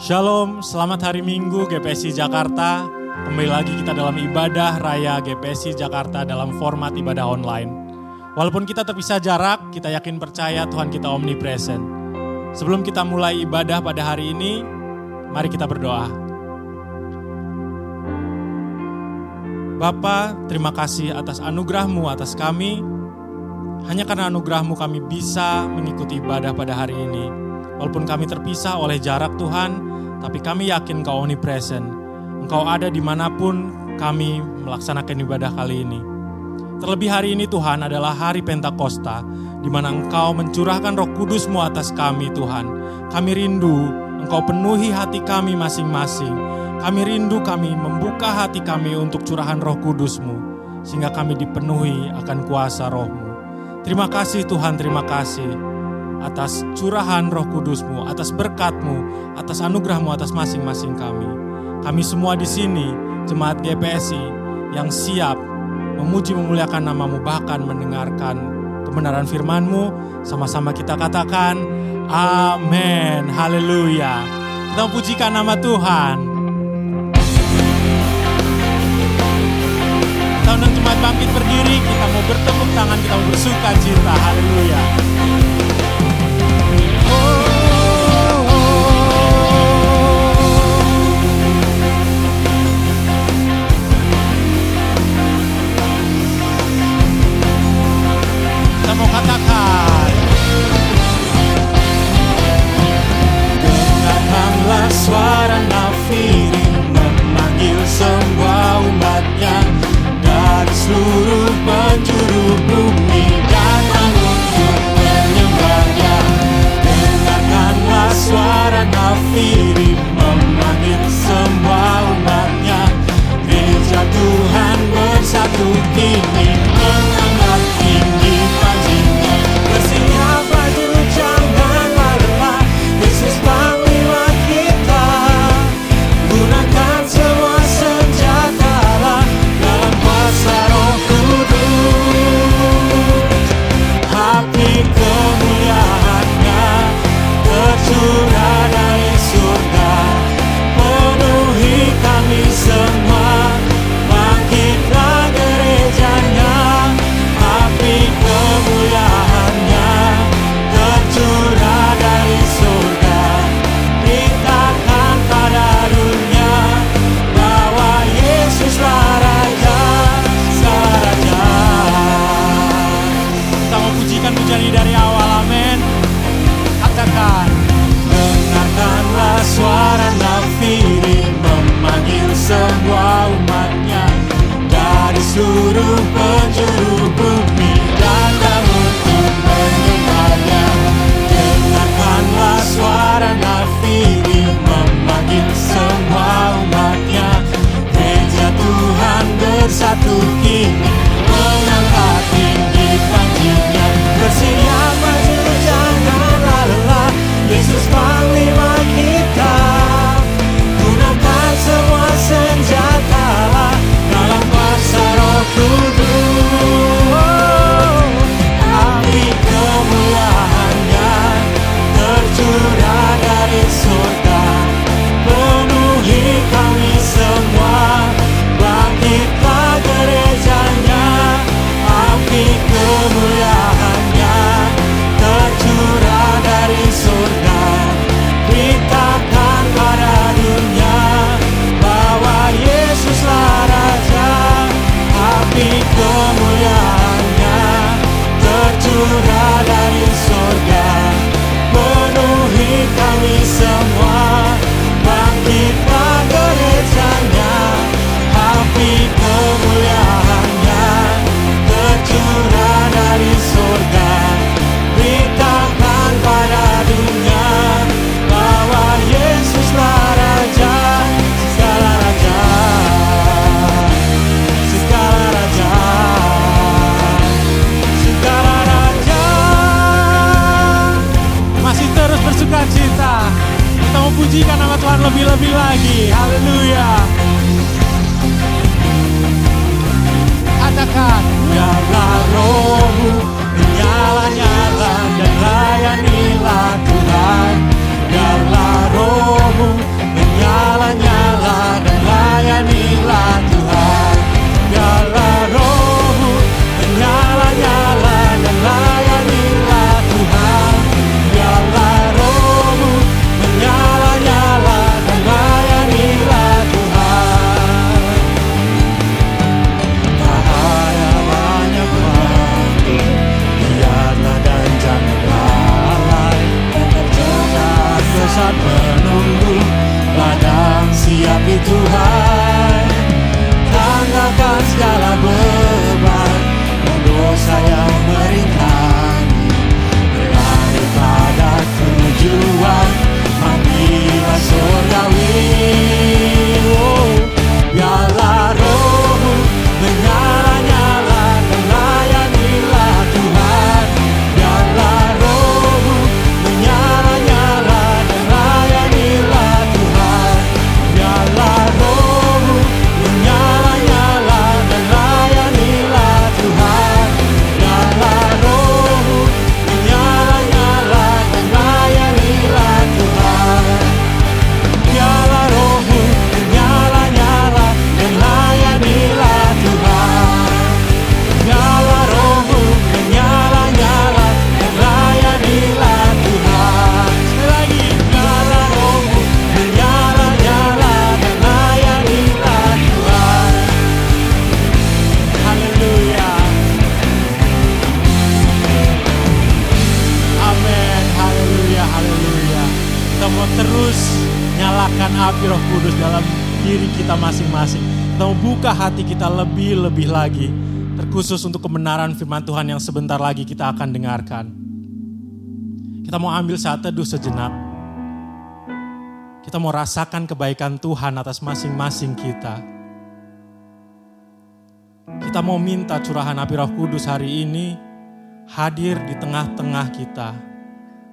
Shalom, selamat hari Minggu GPSI Jakarta. Kembali lagi kita dalam ibadah raya GPSI Jakarta dalam format ibadah online. Walaupun kita terpisah jarak, kita yakin percaya Tuhan kita omnipresent. Sebelum kita mulai ibadah pada hari ini, mari kita berdoa. Bapa, terima kasih atas anugerah-Mu atas kami. Hanya karena anugerah-Mu kami bisa mengikuti ibadah pada hari ini. Walaupun kami terpisah oleh jarak Tuhan, tapi kami yakin Engkau omnipresent. Engkau ada dimanapun kami melaksanakan ibadah kali ini. Terlebih hari ini Tuhan adalah hari Pentakosta, di mana Engkau mencurahkan Roh Kudus-Mu atas kami Tuhan. Kami rindu Engkau penuhi hati kami masing-masing. Kami rindu kami membuka hati kami untuk curahan Roh Kudus-Mu, sehingga kami dipenuhi akan kuasa Roh-Mu. Terima kasih Tuhan, terima kasih atas curahan Roh Kudus-Mu, atas berkat-Mu, atas anugerah-Mu atas masing-masing kami. Kami semua di sini, jemaat GPSI yang siap memuji memuliakan nama-Mu, bahkan mendengarkan kebenaran firman-Mu, sama-sama kita katakan amin, haleluya. Kita pujikan nama Tuhan. Kita undang jemaat bangkit berdiri, kita mau bertepuk tangan, kita mau bersuka cita, haleluya. Kita mau katakan, dengarkanlah suara nafiri memanggil semua umatnya dari seluruh penjuru bumi datang untuk menyembahnya. Dengarkanlah suara nafiri memanggil semua umatnya. Gereja Tuhan bersatu kini mengangkat tinggi panjinya. Bersiap maju janganlah lelah, Yesus panglima kita. Gunakan semua senjata dalam kuasa Roh Kudus. Api kemuliaan-Nya tercurah dari surga, penuhi kami semua. Bangkitlah gerejanya, api kemuliaan-Nya tercurah dari surga. Beritakan pada dunia bahwa Yesuslah Raja, segala raja. Kita mau pujikan pujian ini dari awal, amin. Katakan, dengarkanlah suara nafiri memanggil semua umatnya dari seluruh penjuru bumi datang untuk menyembahnya. Dengarkanlah suara nafiri memanggil semua umatnya. Gereja Tuhan bersatu kini mengangkat tinggi panjinya. Bersiap maju janganlah lelah, Yesus panglima kita. Gunakan semua senjata dalam kuasa Roh Kudus. Api kemuliaan-Nya tercurah dari surga, penuhi kami semua. Bangkitlah gerejanya, api kemuliaan-Nya tercurah dari surga. Beritakan pada dunia bahwa Yesuslah Raja, api kemuliaan-Nya tercurah dari surga, penuhi kami semua. Bangkitlah gerejanya, api kemuliaan-Nya tercurah dari surga. Beritakan pada dunia bahwa Yesuslah Raja, segala raja, segala raja, segala raja. Masih terus bersuka cita. Kita mau pujikan nama Tuhan lebih-lebih lagi. Haleluya. Katakan, biarlah Roh-Mu menyala-nyala dan layanilah Tuhan. Biarlah Roh-Mu api Roh Kudus dalam diri kita masing-masing. Kita mau buka hati kita lebih-lebih lagi, terkhusus untuk kebenaran firman Tuhan yang sebentar lagi kita akan dengarkan. Kita mau ambil saat teduh sejenak. Kita mau rasakan kebaikan Tuhan atas masing-masing kita. Kita mau minta curahan api Roh Kudus hari ini hadir di tengah-tengah kita.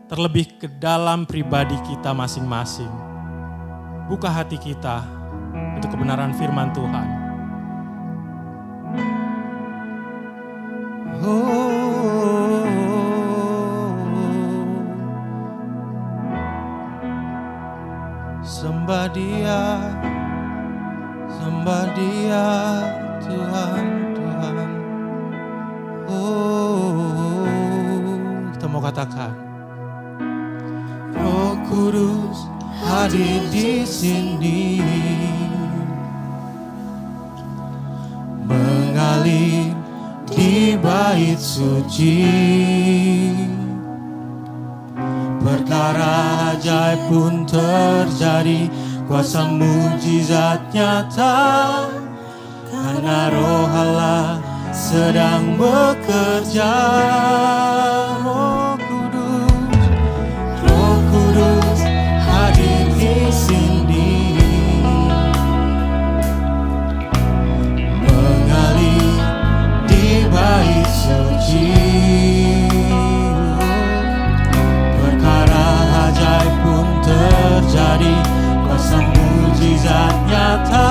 Terlebih ke dalam pribadi kita masing-masing. Buka hati kita untuk kebenaran firman Tuhan. Sembah Dia Tuhan, Tuhan. Kita mau katakan, Roh Kudus hadir di sini, mengalir di bait suci. Perkara ajaib pun terjadi, kuasa mujizat nyata, karena Roh Allah sedang bekerja. Roh Kudus hadir di sini, mengalir di bait suci. Perkara ajaib pun terjadi, kuasa mujizat nyata,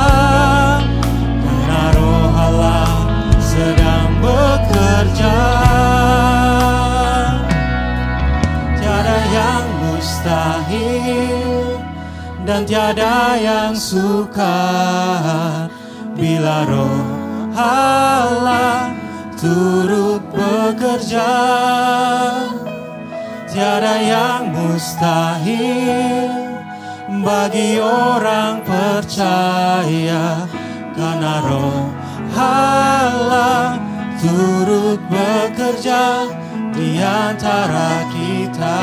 karena Roh Allah sedang bekerja. Tiada yang mustahil dan tiada yang sukar bila Roh Allah turut bekerja. Tiada yang mustahil bagi orang percaya, karena Roh Allah turut bekerja di antara kita.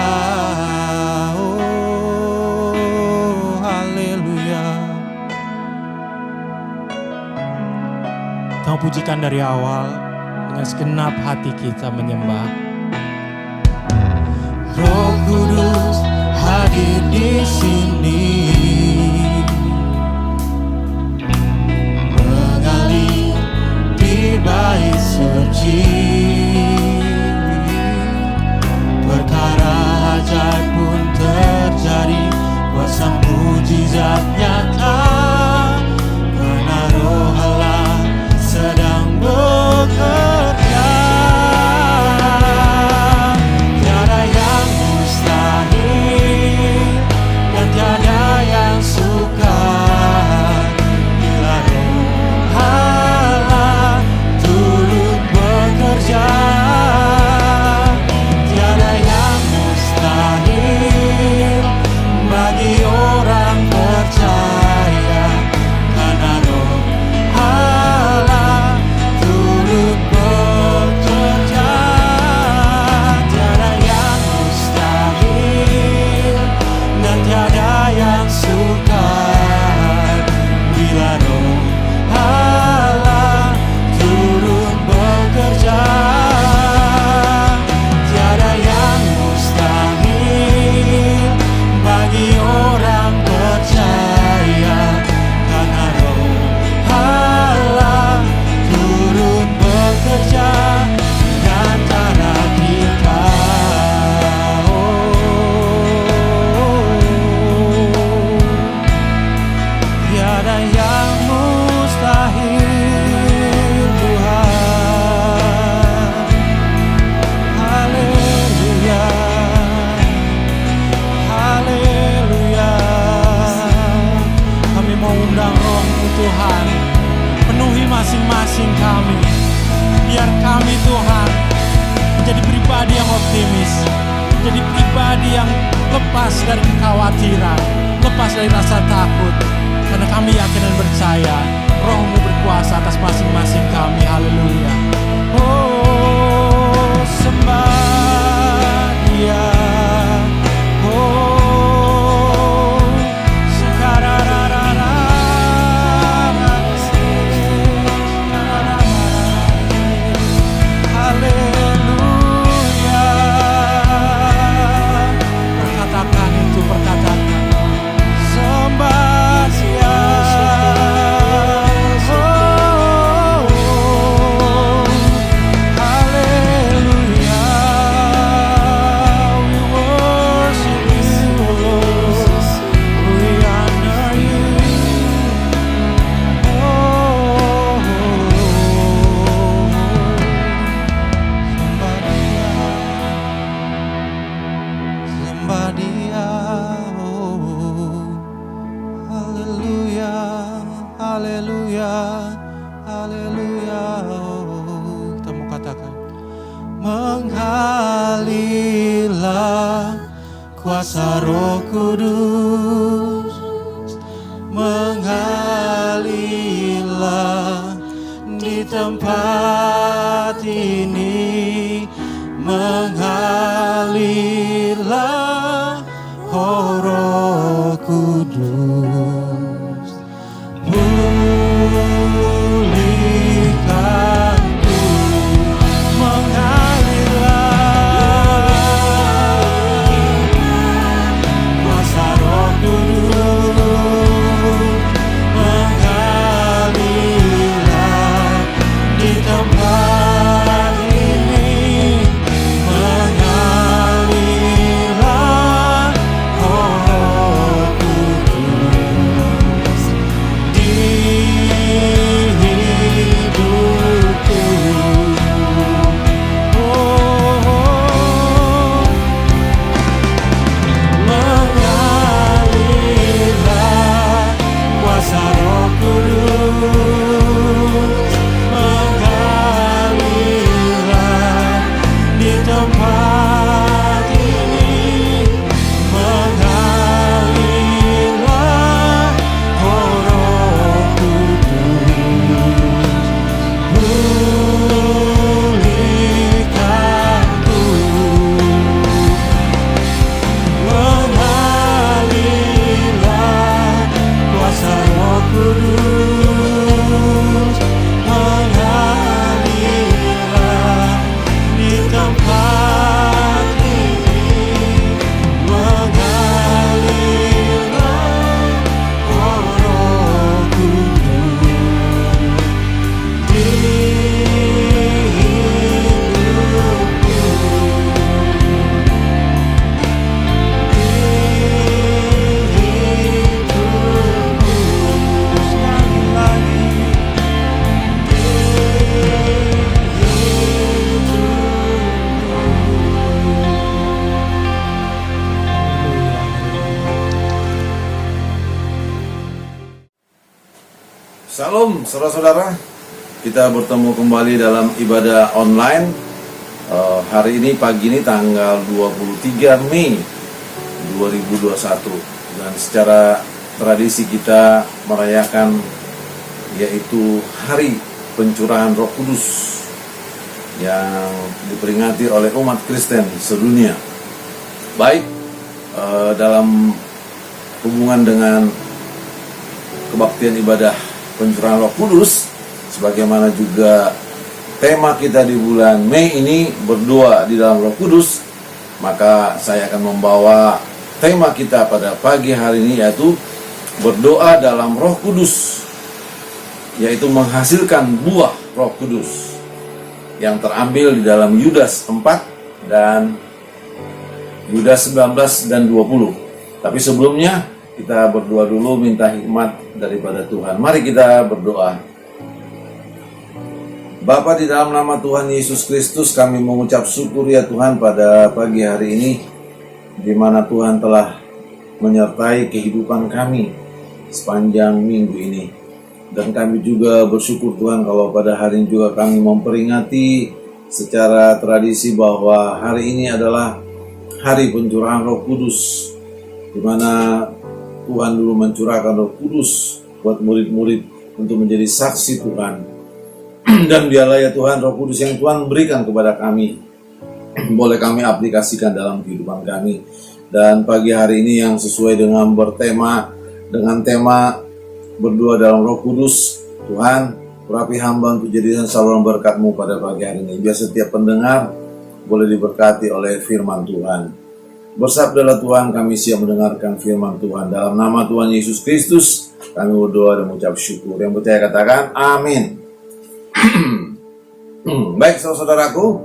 Oh, haleluya. kita pujikan dari awal dengan segenap hati kita menyembah. Roh Kudus hadir di sini, mengalir di bait suci. Perkara ajaib pun terjadi, kuasa mujizat nyata, karena Roh Allah sedang bekerja. Tiada yang mustahil dan tiada yang sukar bila Roh Allah turut bekerja. Tiada yang mustahil bagi orang percaya, karena Roh Allah turut bekerja. Tiada yang mustahil dan tiada yang sukar bila Roh Allah turut bekerja. Tiada yang mustahil bagi orang percaya, karena Roh Allah turut bekerja di antara kita. Tiada yang mustahil, Tuhan. Haleluya, haleluya. Kami mau undang Roh-Mu Tuhan, penuhi masing-masing kami. Biar kami Tuhan menjadi pribadi yang optimis, menjadi pribadi yang lepas dari kekhawatiran, lepas dari rasa takut. Karena kami yakin dan percaya Roh-Mu berkuasa atas masing-masing kami. Haleluya. Oh, sembah Dia. Oh, sekarang kuasa Roh Kudus mengalirlah di tempat ini, mengalirlah, oh Roh Kudus, pulihkanku, mengalirlah kuasa Roh Kudus, mengalirlah di tempat ini, mengalirlah, oh Roh Kudus, di hidupku. Mengalirlah kuasa Roh Kudus, mengalirlah di tempat ini, mengalirlah, oh Roh Kudus, pulihkanku, mengalirlah kuasa Roh Kudus, mengalirlah di tempat ini, mengalirlah, oh Roh Kudus, di hidupku, sekali lagi, Salam saudara-saudara, kita bertemu kembali dalam ibadah online hari ini, pagi ini tanggal 23 Mei 2021. Dan secara tradisi kita merayakan yaitu Hari Pencurahan Roh Kudus yang diperingati oleh umat Kristen sedunia. Baik, dalam hubungan dengan kebaktian ibadah pencurahan Roh Kudus, sebagaimana juga tema kita di bulan Mei ini, berdoa di dalam Roh Kudus, maka saya akan membawa tema kita pada pagi hari ini, yaitu berdoa dalam Roh Kudus, yaitu menghasilkan buah Roh Kudus, yang terambil di dalam Yudas 4 dan Yudas 19 dan 20. Tapi sebelumnya kita berdoa dulu, minta hikmat daripada Tuhan. Mari kita berdoa. Bapa, di dalam nama Tuhan Yesus Kristus, kami mengucap syukur ya Tuhan pada pagi hari ini, di mana Tuhan telah menyertai kehidupan kami sepanjang minggu ini. Dan kami juga bersyukur Tuhan kalau pada hari ini juga kami memperingati secara tradisi bahwa hari ini adalah Hari Pencurahan Roh Kudus, di mana Tuhan dulu mencurahkan Roh Kudus buat murid-murid untuk menjadi saksi Tuhan. Dan biarlah ya Tuhan, Roh Kudus yang Tuhan berikan kepada kami boleh kami aplikasikan dalam kehidupan kami. Dan pagi hari ini yang sesuai dengan dengan tema berdoa dalam Roh Kudus, Tuhan urapi hamba untuk jadikan saluran berkat-Mu pada pagi hari ini. Biar setiap pendengar boleh diberkati oleh firman Tuhan. Bersabdalah Tuhan, kami siap mendengarkan firman Tuhan. Dalam nama Tuhan Yesus Kristus kami berdoa dan mengucap syukur. Yang percaya katakan amin. Baik saudaraku,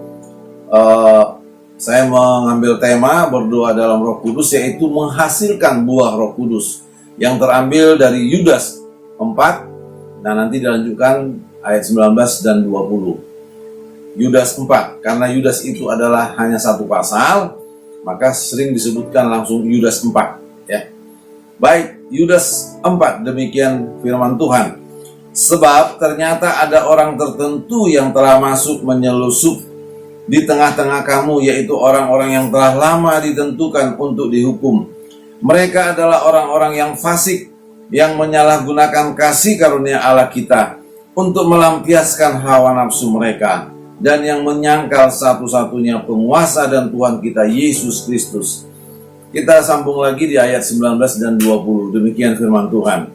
saya mengambil tema berdoa dalam Roh Kudus, yaitu menghasilkan buah Roh Kudus, yang terambil dari Yudas 4 dan nanti dilanjutkan ayat 19 dan 20. Yudas 4, karena Yudas itu adalah hanya satu pasal, maka sering disebutkan langsung Yudas 4 ya. Baik, Yudas 4, demikian firman Tuhan. Sebab ternyata ada orang tertentu yang telah masuk menyelusup di tengah-tengah kamu, yaitu orang-orang yang telah lama ditentukan untuk dihukum. Mereka adalah orang-orang yang fasik, yang menyalahgunakan kasih karunia Allah kita untuk melampiaskan hawa nafsu mereka, dan yang menyangkal satu-satunya penguasa dan Tuhan kita, Yesus Kristus. Kita sambung lagi di ayat 19 dan 20, demikian firman Tuhan.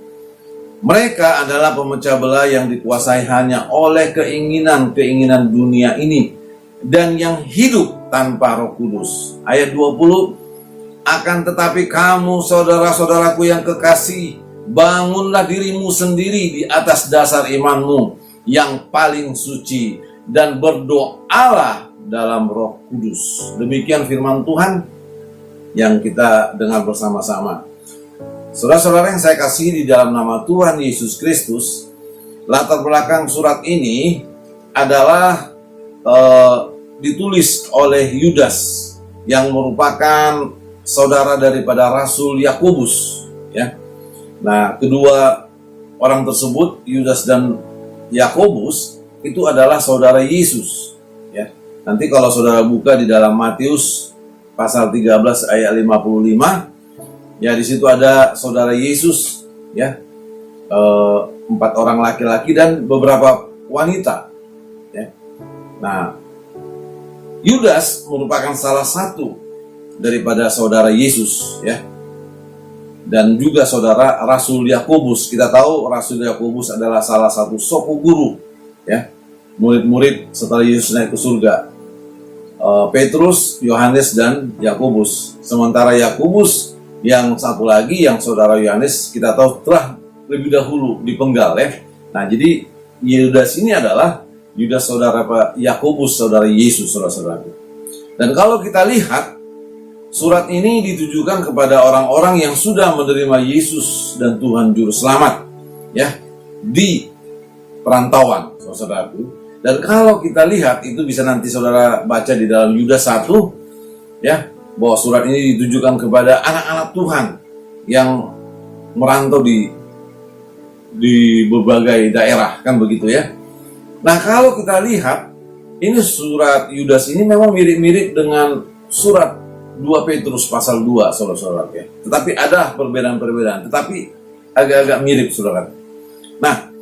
Mereka adalah pemecah belah yang dikuasai hanya oleh keinginan-keinginan dunia ini, dan yang hidup tanpa Roh Kudus. Ayat 20, akan tetapi kamu saudara-saudaraku yang kekasih, bangunlah dirimu sendiri di atas dasar imanmu yang paling suci, dan berdoalah dalam Roh Kudus. Demikian firman Tuhan yang kita dengar bersama-sama. Saudara-saudara yang saya kasihi di dalam nama Tuhan Yesus Kristus, latar belakang surat ini adalah ditulis oleh Yudas yang merupakan saudara daripada Rasul Yakobus, ya. Nah, kedua orang tersebut, Yudas dan Yakobus, itu adalah saudara Yesus, ya. Nanti kalau saudara buka di dalam Matius pasal 13 ayat 55, ya, di situ ada saudara Yesus, ya, 4 orang laki-laki dan beberapa wanita, ya. Nah, Yudas merupakan salah satu daripada saudara Yesus, ya, dan juga saudara Rasul Yakobus. Kita tahu Rasul Yakobus adalah salah satu suku guru, ya, murid-murid setelah Yesus naik ke surga. Petrus, Yohanes, dan Yakobus. Sementara Yakobus yang satu lagi, yang saudara Yohanes, kita tahu telah lebih dahulu dipenggal, ya. Nah, jadi Yudas ini adalah Yudas saudara Yakobus, saudara Yesus, saudara-saudara. Dan kalau kita lihat, surat ini ditujukan kepada orang-orang yang sudah menerima Yesus dan Tuhan Juru Selamat, ya, di perantauan, saudaraku. Dan kalau kita lihat, itu bisa nanti saudara baca di dalam Yudas 1, ya, bahwa surat ini ditujukan kepada anak-anak Tuhan yang merantau di berbagai daerah, kan begitu, ya. Nah, kalau kita lihat, ini surat Yudas ini memang mirip-mirip dengan surat 2 Petrus pasal 2, saudara-saudara, ya. Tetapi ada perbedaan-perbedaan, tetapi agak-agak mirip, saudara. Nah,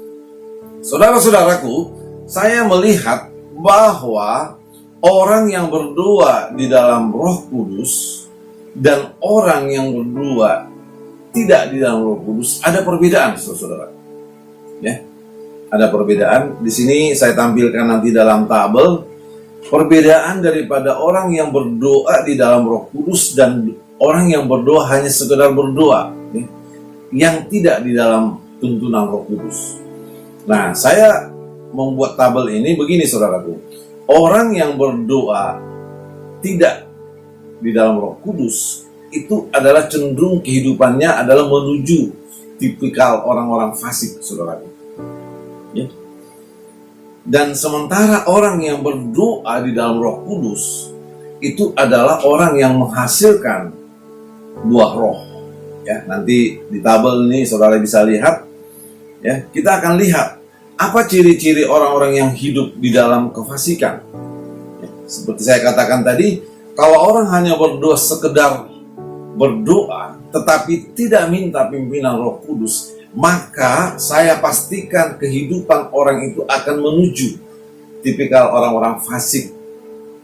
saudara-saudaraku, saya melihat bahwa orang yang berdoa di dalam Roh Kudus dan orang yang berdoa tidak di dalam Roh Kudus ada perbedaan, saudara. Ya, ada perbedaan. Di sini saya tampilkan nanti dalam tabel perbedaan daripada orang yang berdoa di dalam Roh Kudus dan orang yang berdoa hanya sekedar berdoa, ya, yang tidak di dalam tuntunan Roh Kudus. Nah, saya membuat tabel ini begini, saudaraku. Orang yang berdoa tidak di dalam Roh Kudus itu adalah cenderung kehidupannya adalah menuju tipikal orang-orang fasik, saudaraku, ya. Dan sementara orang yang berdoa di dalam Roh Kudus itu adalah orang yang menghasilkan buah roh, ya. Nanti di tabel ini saudara bisa lihat, ya. Kita akan lihat apa ciri-ciri orang-orang yang hidup di dalam kefasikan, ya. Seperti saya katakan tadi, kalau orang hanya berdoa sekedar berdoa tetapi tidak minta pimpinan Roh Kudus, maka saya pastikan kehidupan orang itu akan menuju tipikal orang-orang fasik.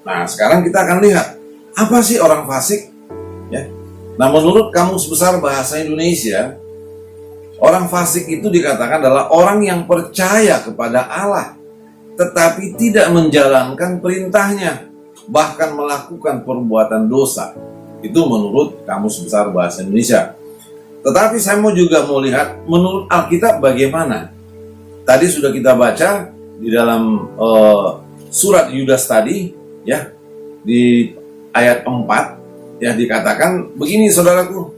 Nah, sekarang kita akan lihat apa sih orang fasik, ya. Nah, menurut Kamus Besar Bahasa Indonesia, orang fasik itu dikatakan adalah orang yang percaya kepada Allah tetapi tidak menjalankan perintahnya, bahkan melakukan perbuatan dosa. Itu menurut Kamus Besar Bahasa Indonesia. Tetapi saya juga mau lihat menurut Alkitab bagaimana. Tadi sudah kita baca di dalam surat Yudas tadi, ya, di ayat 4, ya, dikatakan begini, saudaraku.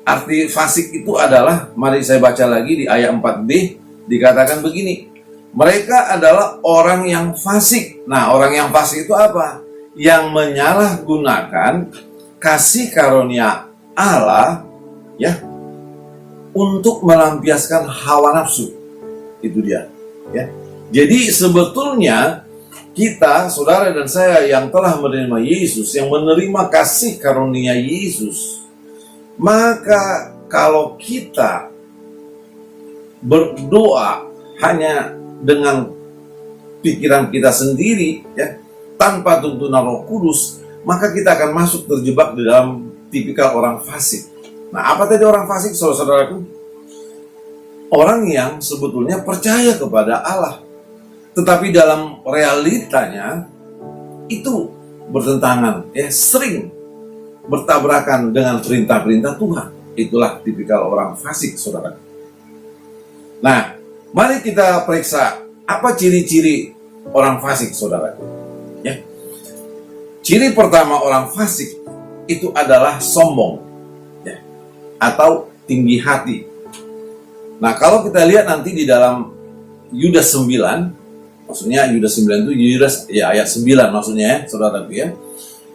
Arti fasik itu adalah, mari saya baca lagi di ayat 4b, dikatakan begini. Mereka adalah orang yang fasik. Nah, orang yang fasik itu apa? Yang menyalahgunakan kasih karunia Allah, ya, untuk melampiaskan hawa nafsu. Itu dia, ya. Jadi sebetulnya kita, saudara dan saya yang telah menerima Yesus, yang menerima kasih karunia Yesus, maka kalau kita berdoa hanya dengan pikiran kita sendiri, ya, tanpa tuntunan Roh Kudus, maka kita akan masuk terjebak di dalam tipikal orang fasik. Nah, apa tadi orang fasik, saudara-saudaraku? Orang yang sebetulnya percaya kepada Allah, tetapi dalam realitanya itu bertentangan, ya, sering bertabrakan dengan perintah-perintah Tuhan. Itulah tipikal orang fasik, saudara. Nah, mari kita periksa apa ciri-ciri orang fasik, saudara. Ya. Ciri pertama orang fasik itu adalah sombong, ya, atau tinggi hati. Nah, kalau kita lihat nanti di dalam Yudas 9, maksudnya Yudas 9 itu Yudas, ya, ayat 9 maksudnya, ya, saudara, ya.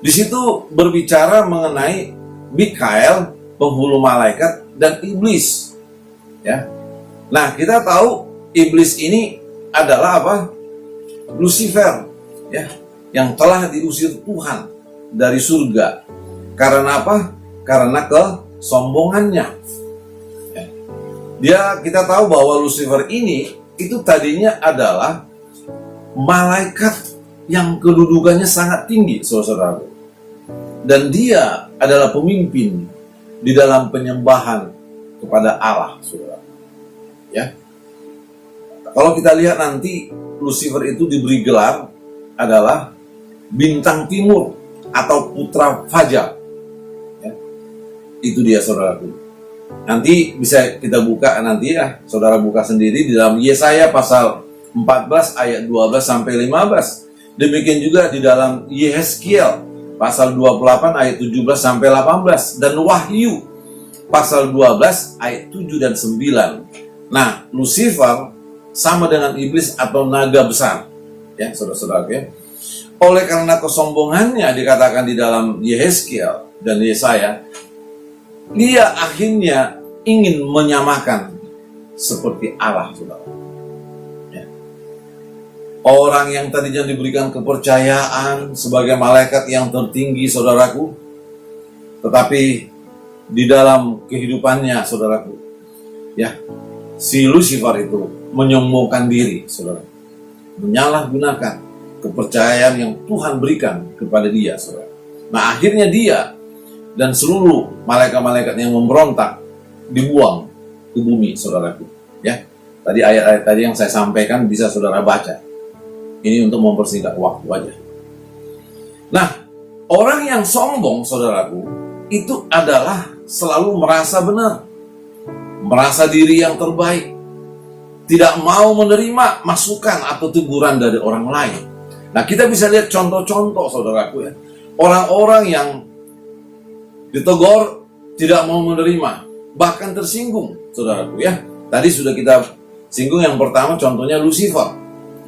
Di situ berbicara mengenai Mikael, penghulu malaikat, dan iblis, ya. Nah, kita tahu iblis ini adalah apa? Lucifer, ya, yang telah diusir Tuhan dari surga. Karena apa? Karena kesombongannya. Ya. Kita tahu bahwa Lucifer ini itu tadinya adalah malaikat yang kedudukannya sangat tinggi, saudara. Dan dia adalah pemimpin di dalam penyembahan kepada Allah, saudara. Ya. Kalau kita lihat nanti Lucifer itu diberi gelar adalah bintang timur atau putra fajar. Ya. Itu dia, saudaraku. Nanti bisa kita buka nanti, ya, saudara buka sendiri di dalam Yesaya pasal 14 ayat 12 sampai 15. Demikian juga di dalam Yehezkiel pasal 28 ayat 17 sampai 18 dan Wahyu pasal 12 ayat 7 dan 9. Nah, Lucifer sama dengan iblis atau naga besar, ya, saudara-saudara, ya. Oleh karena kesombongannya dikatakan di dalam Yehezkiel dan Yesaya, dia akhirnya ingin menyamakan seperti Allah, saudara. Ya. Orang yang tadinya diberikan kepercayaan sebagai malaikat yang tertinggi, saudaraku, tetapi di dalam kehidupannya, saudaraku, ya, si Lucifer itu menyombongkan diri, saudara, menyalahgunakan kepercayaan yang Tuhan berikan kepada dia, saudara. Nah, akhirnya dia dan seluruh malaikat-malaikat yang memberontak dibuang ke bumi, saudaraku. Ya, tadi ayat-ayat tadi yang saya sampaikan bisa saudara baca. Ini untuk mempersingkat waktu aja. Nah, orang yang sombong, saudaraku, itu adalah selalu merasa benar, merasa diri yang terbaik, tidak mau menerima masukan atau teguran dari orang lain. Nah, kita bisa lihat contoh-contoh, saudaraku, ya. Orang-orang yang ditegur tidak mau menerima, bahkan tersinggung, saudaraku, ya. Tadi sudah kita singgung yang pertama, contohnya Lucifer,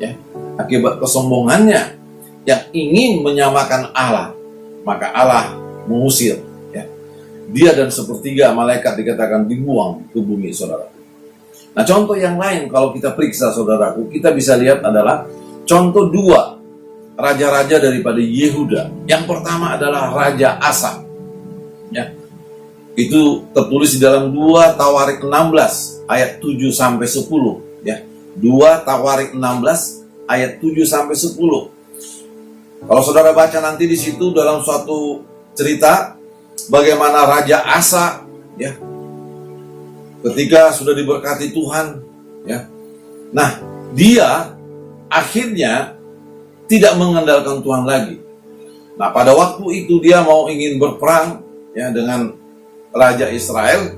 ya. Akibat kesombongannya yang ingin menyamakan Allah, maka Allah mengusir, ya. Dia dan sepertiga malaikat dikatakan dibuang ke bumi, saudara. Nah, contoh yang lain kalau kita periksa, saudaraku, kita bisa lihat adalah contoh dua raja-raja daripada Yehuda. Yang pertama adalah Raja Asa, ya. Itu tertulis di dalam 2 Tawarik 16 ayat 7 sampai 10, ya. 2 Tawarik 16 ayat 7 sampai 10. Kalau saudara baca nanti di situ dalam suatu cerita bagaimana Raja Asa, ya, ketika sudah diberkati Tuhan, ya. Nah, dia akhirnya tidak mengandalkan Tuhan lagi. Nah, pada waktu itu dia ingin berperang, ya, dengan Raja Israel,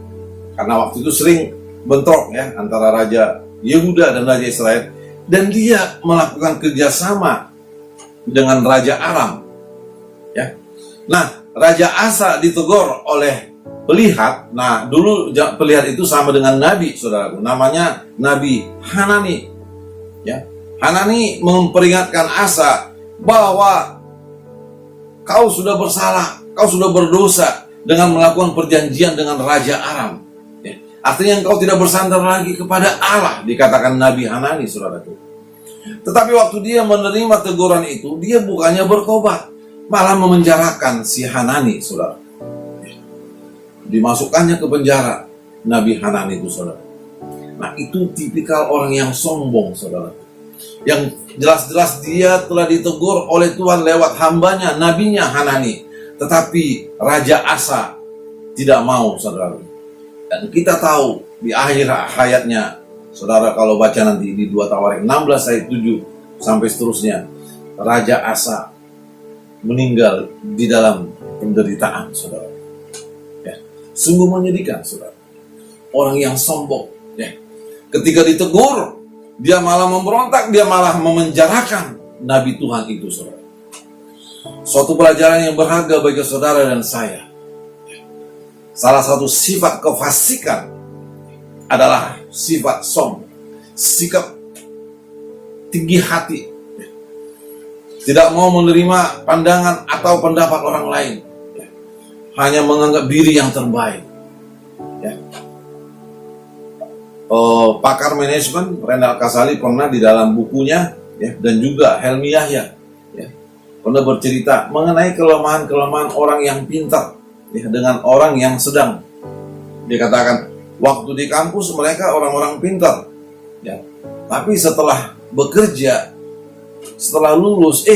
karena waktu itu sering bentrok, ya, antara Raja Yehuda dan Raja Israel, dan dia melakukan kerjasama dengan Raja Aram, ya. Nah, Raja Asa ditegur oleh pelihat. Nah, dulu pelihat itu sama dengan nabi, saudaraku, namanya Nabi Hanani, ya. Hanani memperingatkan Asa bahwa kau sudah bersalah, kau sudah berdosa dengan melakukan perjanjian dengan Raja Aram, ya. Artinya engkau tidak bersandar lagi kepada Allah, dikatakan Nabi Hanani, saudaraku. Tetapi waktu dia menerima teguran itu, dia bukannya bertobat, malah memenjarakan si Hanani, saudara. Dimasukkannya ke penjara Nabi Hanani itu, saudara. Nah, itu tipikal orang yang sombong, saudara. Yang jelas-jelas dia telah ditegur oleh Tuhan lewat hambanya, nabinya Hanani. Tetapi Raja Asa tidak mau, saudara. Dan kita tahu di akhir hayatnya, saudara kalau baca nanti di 2 Tawarik 16 ayat 7 sampai seterusnya, Raja Asa meninggal di dalam penderitaan, saudara. Ya, sungguh menyedihkan, saudara. Orang yang sombong, ya. Ketika ditegur, dia malah memberontak, dia malah memenjarakan Nabi Tuhan itu, saudara. Suatu pelajaran yang berharga bagi saudara dan saya. Salah satu sifat kefasikan adalah sifat sombong, sikap tinggi hati, tidak mau menerima pandangan atau pendapat orang lain, hanya menganggap diri yang terbaik. Pakar manajemen Renal Kasali pernah di dalam bukunya, dan juga Helmi Yahya, pernah bercerita mengenai kelemahan-kelemahan orang yang pintar dengan orang yang sedang. Dia katakan, waktu di kampus mereka orang-orang pintar, tapi setelah bekerja, setelah lulus,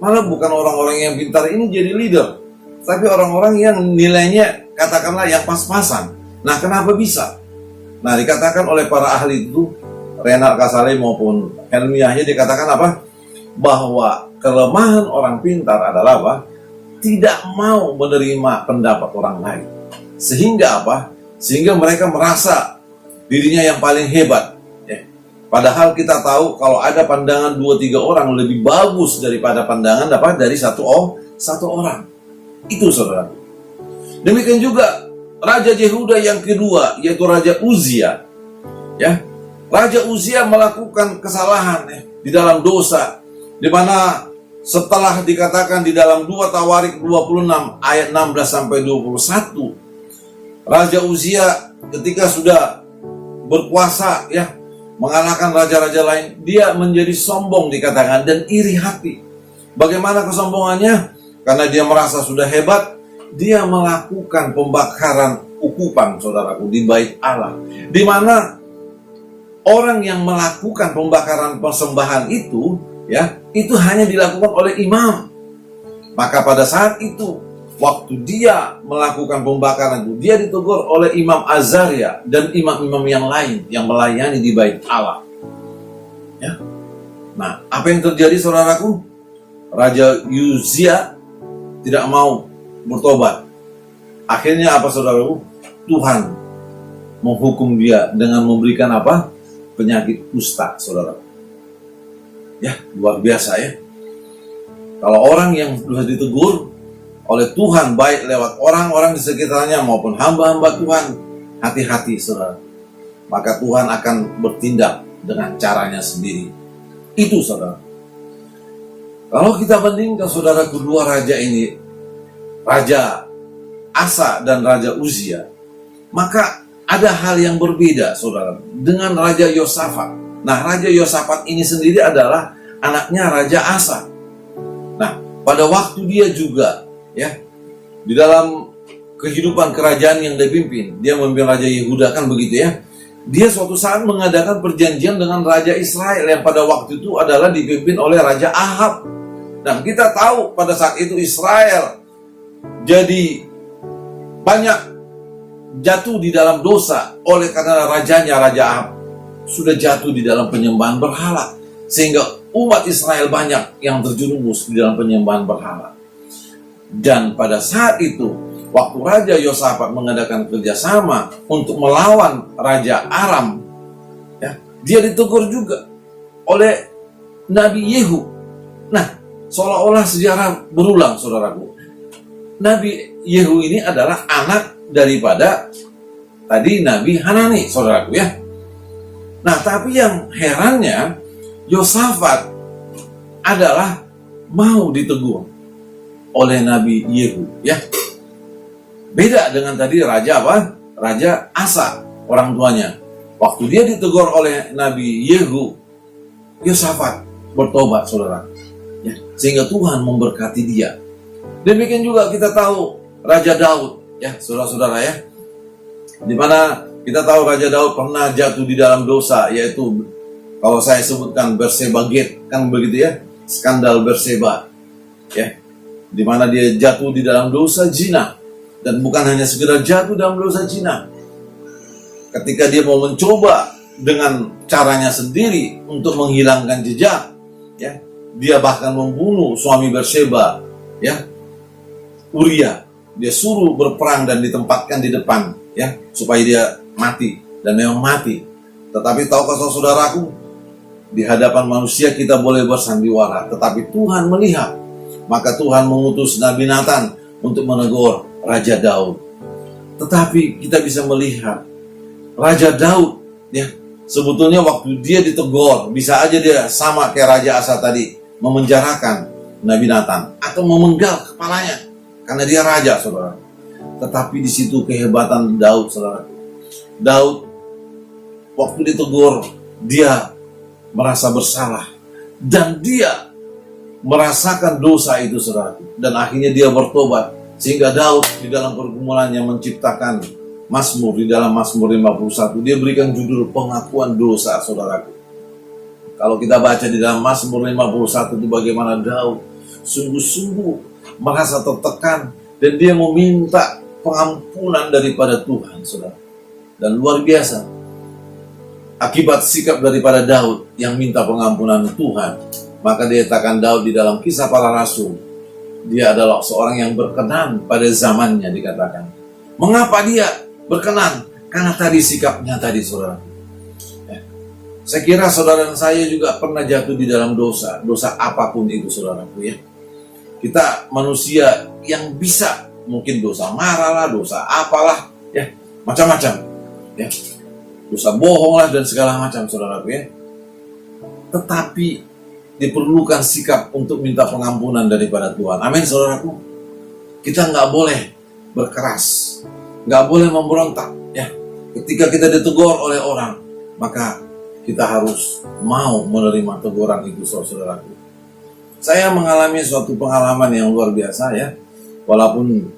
malah bukan orang-orang yang pintar ini jadi leader, tapi orang-orang yang nilainya katakanlah yang pas-pasan. Nah, kenapa bisa? Nah, dikatakan oleh para ahli itu, Renal Kasali maupun Helmi Yahya, dikatakan apa? Bahwa kelemahan orang pintar adalah apa? Tidak mau menerima pendapat orang lain. Sehingga apa? Sehingga mereka merasa dirinya yang paling hebat. Padahal kita tahu kalau ada pandangan 2-3 orang lebih bagus daripada pandangan dari satu orang. Itu, saudara. Demikian juga Raja Yehuda yang kedua, yaitu Raja Uzia. Raja Uzia melakukan kesalahan di dalam dosa, di mana setelah dikatakan di dalam 2 Tawarik 26 ayat 16 sampai 21, Raja Uzia ketika sudah berkuasa mengalahkan raja-raja lain, dia menjadi sombong dikatakan dan iri hati. Bagaimana kesombongannya? Karena dia merasa sudah hebat, dia melakukan pembakaran ukupan, saudaraku, di bait Allah, di mana orang yang melakukan pembakaran persembahan itu itu hanya dilakukan oleh imam. Maka pada saat itu, waktu dia melakukan pembakaran itu, dia ditegur oleh Imam Azaria dan imam-imam yang lain yang melayani di bait Allah. Nah, apa yang terjadi, saudaraku? Raja Uzia tidak mau bertobat. Akhirnya apa, saudaraku? Tuhan menghukum dia dengan memberikan apa? Penyakit kusta, saudara. Luar biasa Kalau orang yang sudah ditegur oleh Tuhan, baik lewat orang-orang di sekitarnya maupun hamba-hamba Tuhan, hati-hati, saudara. Maka Tuhan akan bertindak dengan caranya sendiri. Itu, saudara. Kalau kita bandingkan, saudara, kedua raja ini, Raja Asa dan Raja Uzia, maka ada hal yang berbeda, saudara, dengan Raja Yosafat. Nah, Raja Yosafat ini sendiri adalah anaknya Raja Asa. Nah, pada waktu dia juga di dalam kehidupan kerajaan yang dipimpin, dia memimpin Raja Yehuda, kan begitu dia suatu saat mengadakan perjanjian dengan Raja Israel yang pada waktu itu adalah dipimpin oleh Raja Ahab. Dan kita tahu pada saat itu Israel jadi banyak jatuh di dalam dosa oleh karena rajanya Raja Ahab sudah jatuh di dalam penyembahan berhala, sehingga umat Israel banyak yang terjerumus di dalam penyembahan berhala. Dan pada saat itu, waktu Raja Yosafat mengadakan kerjasama untuk melawan Raja Aram, dia ditegur juga oleh Nabi Yehu. Nah, seolah-olah sejarah berulang, saudaraku. Nabi Yehu ini adalah anak daripada tadi Nabi Hanani, saudaraku Nah, tapi yang herannya, Yosafat adalah mau ditegur oleh Nabi Yehu Beda dengan tadi Raja Raja Asa, orang tuanya. Waktu dia ditegur oleh Nabi Yehu, Yosafat bertobat, saudara. Ya, sehingga Tuhan memberkati dia. Demikian juga kita tahu Raja Daud, ya saudara-saudara ya. Di mana kita tahu Raja Daud pernah jatuh di dalam dosa, yaitu kalau saya sebutkan Berseba Gate, kan begitu ya, skandal Berseba, ya, di mana dia jatuh di dalam dosa zina, dan bukan hanya sekedar jatuh dalam dosa zina. Ketika dia mau mencoba dengan caranya sendiri untuk menghilangkan jejak, ya, dia bahkan membunuh suami Berseba, ya, Uria. Dia suruh berperang dan ditempatkan di depan, ya, supaya dia mati, dan memang mati. Tetapi tahukah saudaraku, di hadapan manusia kita boleh bersandiwara, tetapi Tuhan melihat. Maka Tuhan mengutus Nabi Nathan untuk menegur Raja Daud. Tetapi kita bisa melihat Raja Daud, ya, sebetulnya waktu dia ditegur, bisa aja dia sama kayak Raja Asa tadi, memenjarakan Nabi Nathan atau memenggal kepalanya karena dia raja, saudara. Tetapi di situ kehebatan Daud, saudara. Daud waktu ditegur, dia merasa bersalah dan dia merasakan dosa itu, saudara. Dan akhirnya dia bertobat, sehingga Daud di dalam pergumulannya menciptakan Mazmur. Di dalam Mazmur 51 dia berikan judul pengakuan dosa, saudaraku. Kalau kita baca di dalam Mazmur 51 itu bagaimana Daud sungguh-sungguh merasa tertekan dan dia meminta pengampunan daripada Tuhan, saudara. Dan luar biasa, akibat sikap daripada Daud yang minta pengampunan Tuhan, maka dikatakan Daud di dalam Kisah Para Rasul, dia adalah seorang yang berkenan pada zamannya, dikatakan. Mengapa dia berkenan? Karena tadi sikapnya tadi, saudara. Saya kira saudara dan saya juga pernah jatuh di dalam dosa apapun itu, saudaraku ya. Kita manusia yang bisa, mungkin dosa marah lah, dosa apalah, ya, macam-macam, ya, dosa bohong lah dan segala macam, saudaraku ya. Tetapi diperlukan sikap untuk minta pengampunan daripada Tuhan. Amin, saudaraku. Kita nggak boleh berkeras, nggak boleh memberontak, ya. Ketika kita ditegur oleh orang, maka kita harus mau menerima teguran itu, saudaraku. Saya mengalami suatu pengalaman yang luar biasa, ya. Walaupun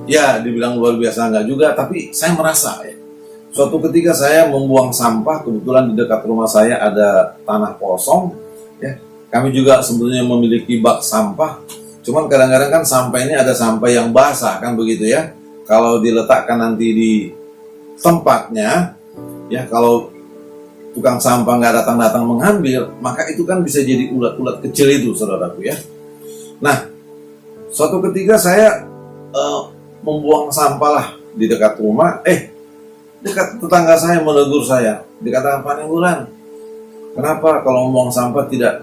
ya dibilang luar biasa enggak juga, tapi saya merasa, ya. Suatu ketika saya membuang sampah, kebetulan di dekat rumah saya ada tanah kosong, ya. Kami juga sebetulnya memiliki bak sampah. Cuman kadang-kadang kan sampah ini ada sampah yang basah, kan begitu ya. Kalau diletakkan nanti di tempatnya, ya, kalau tukang sampah nggak datang-datang mengambil, maka itu kan bisa jadi ulat-ulat kecil itu, saudaraku ya. Nah, suatu ketika saya membuang sampah lah di dekat rumah, dekat tetangga saya menegur saya, dikatakan, Pak Nenggulan, kenapa kalau membuang sampah tidak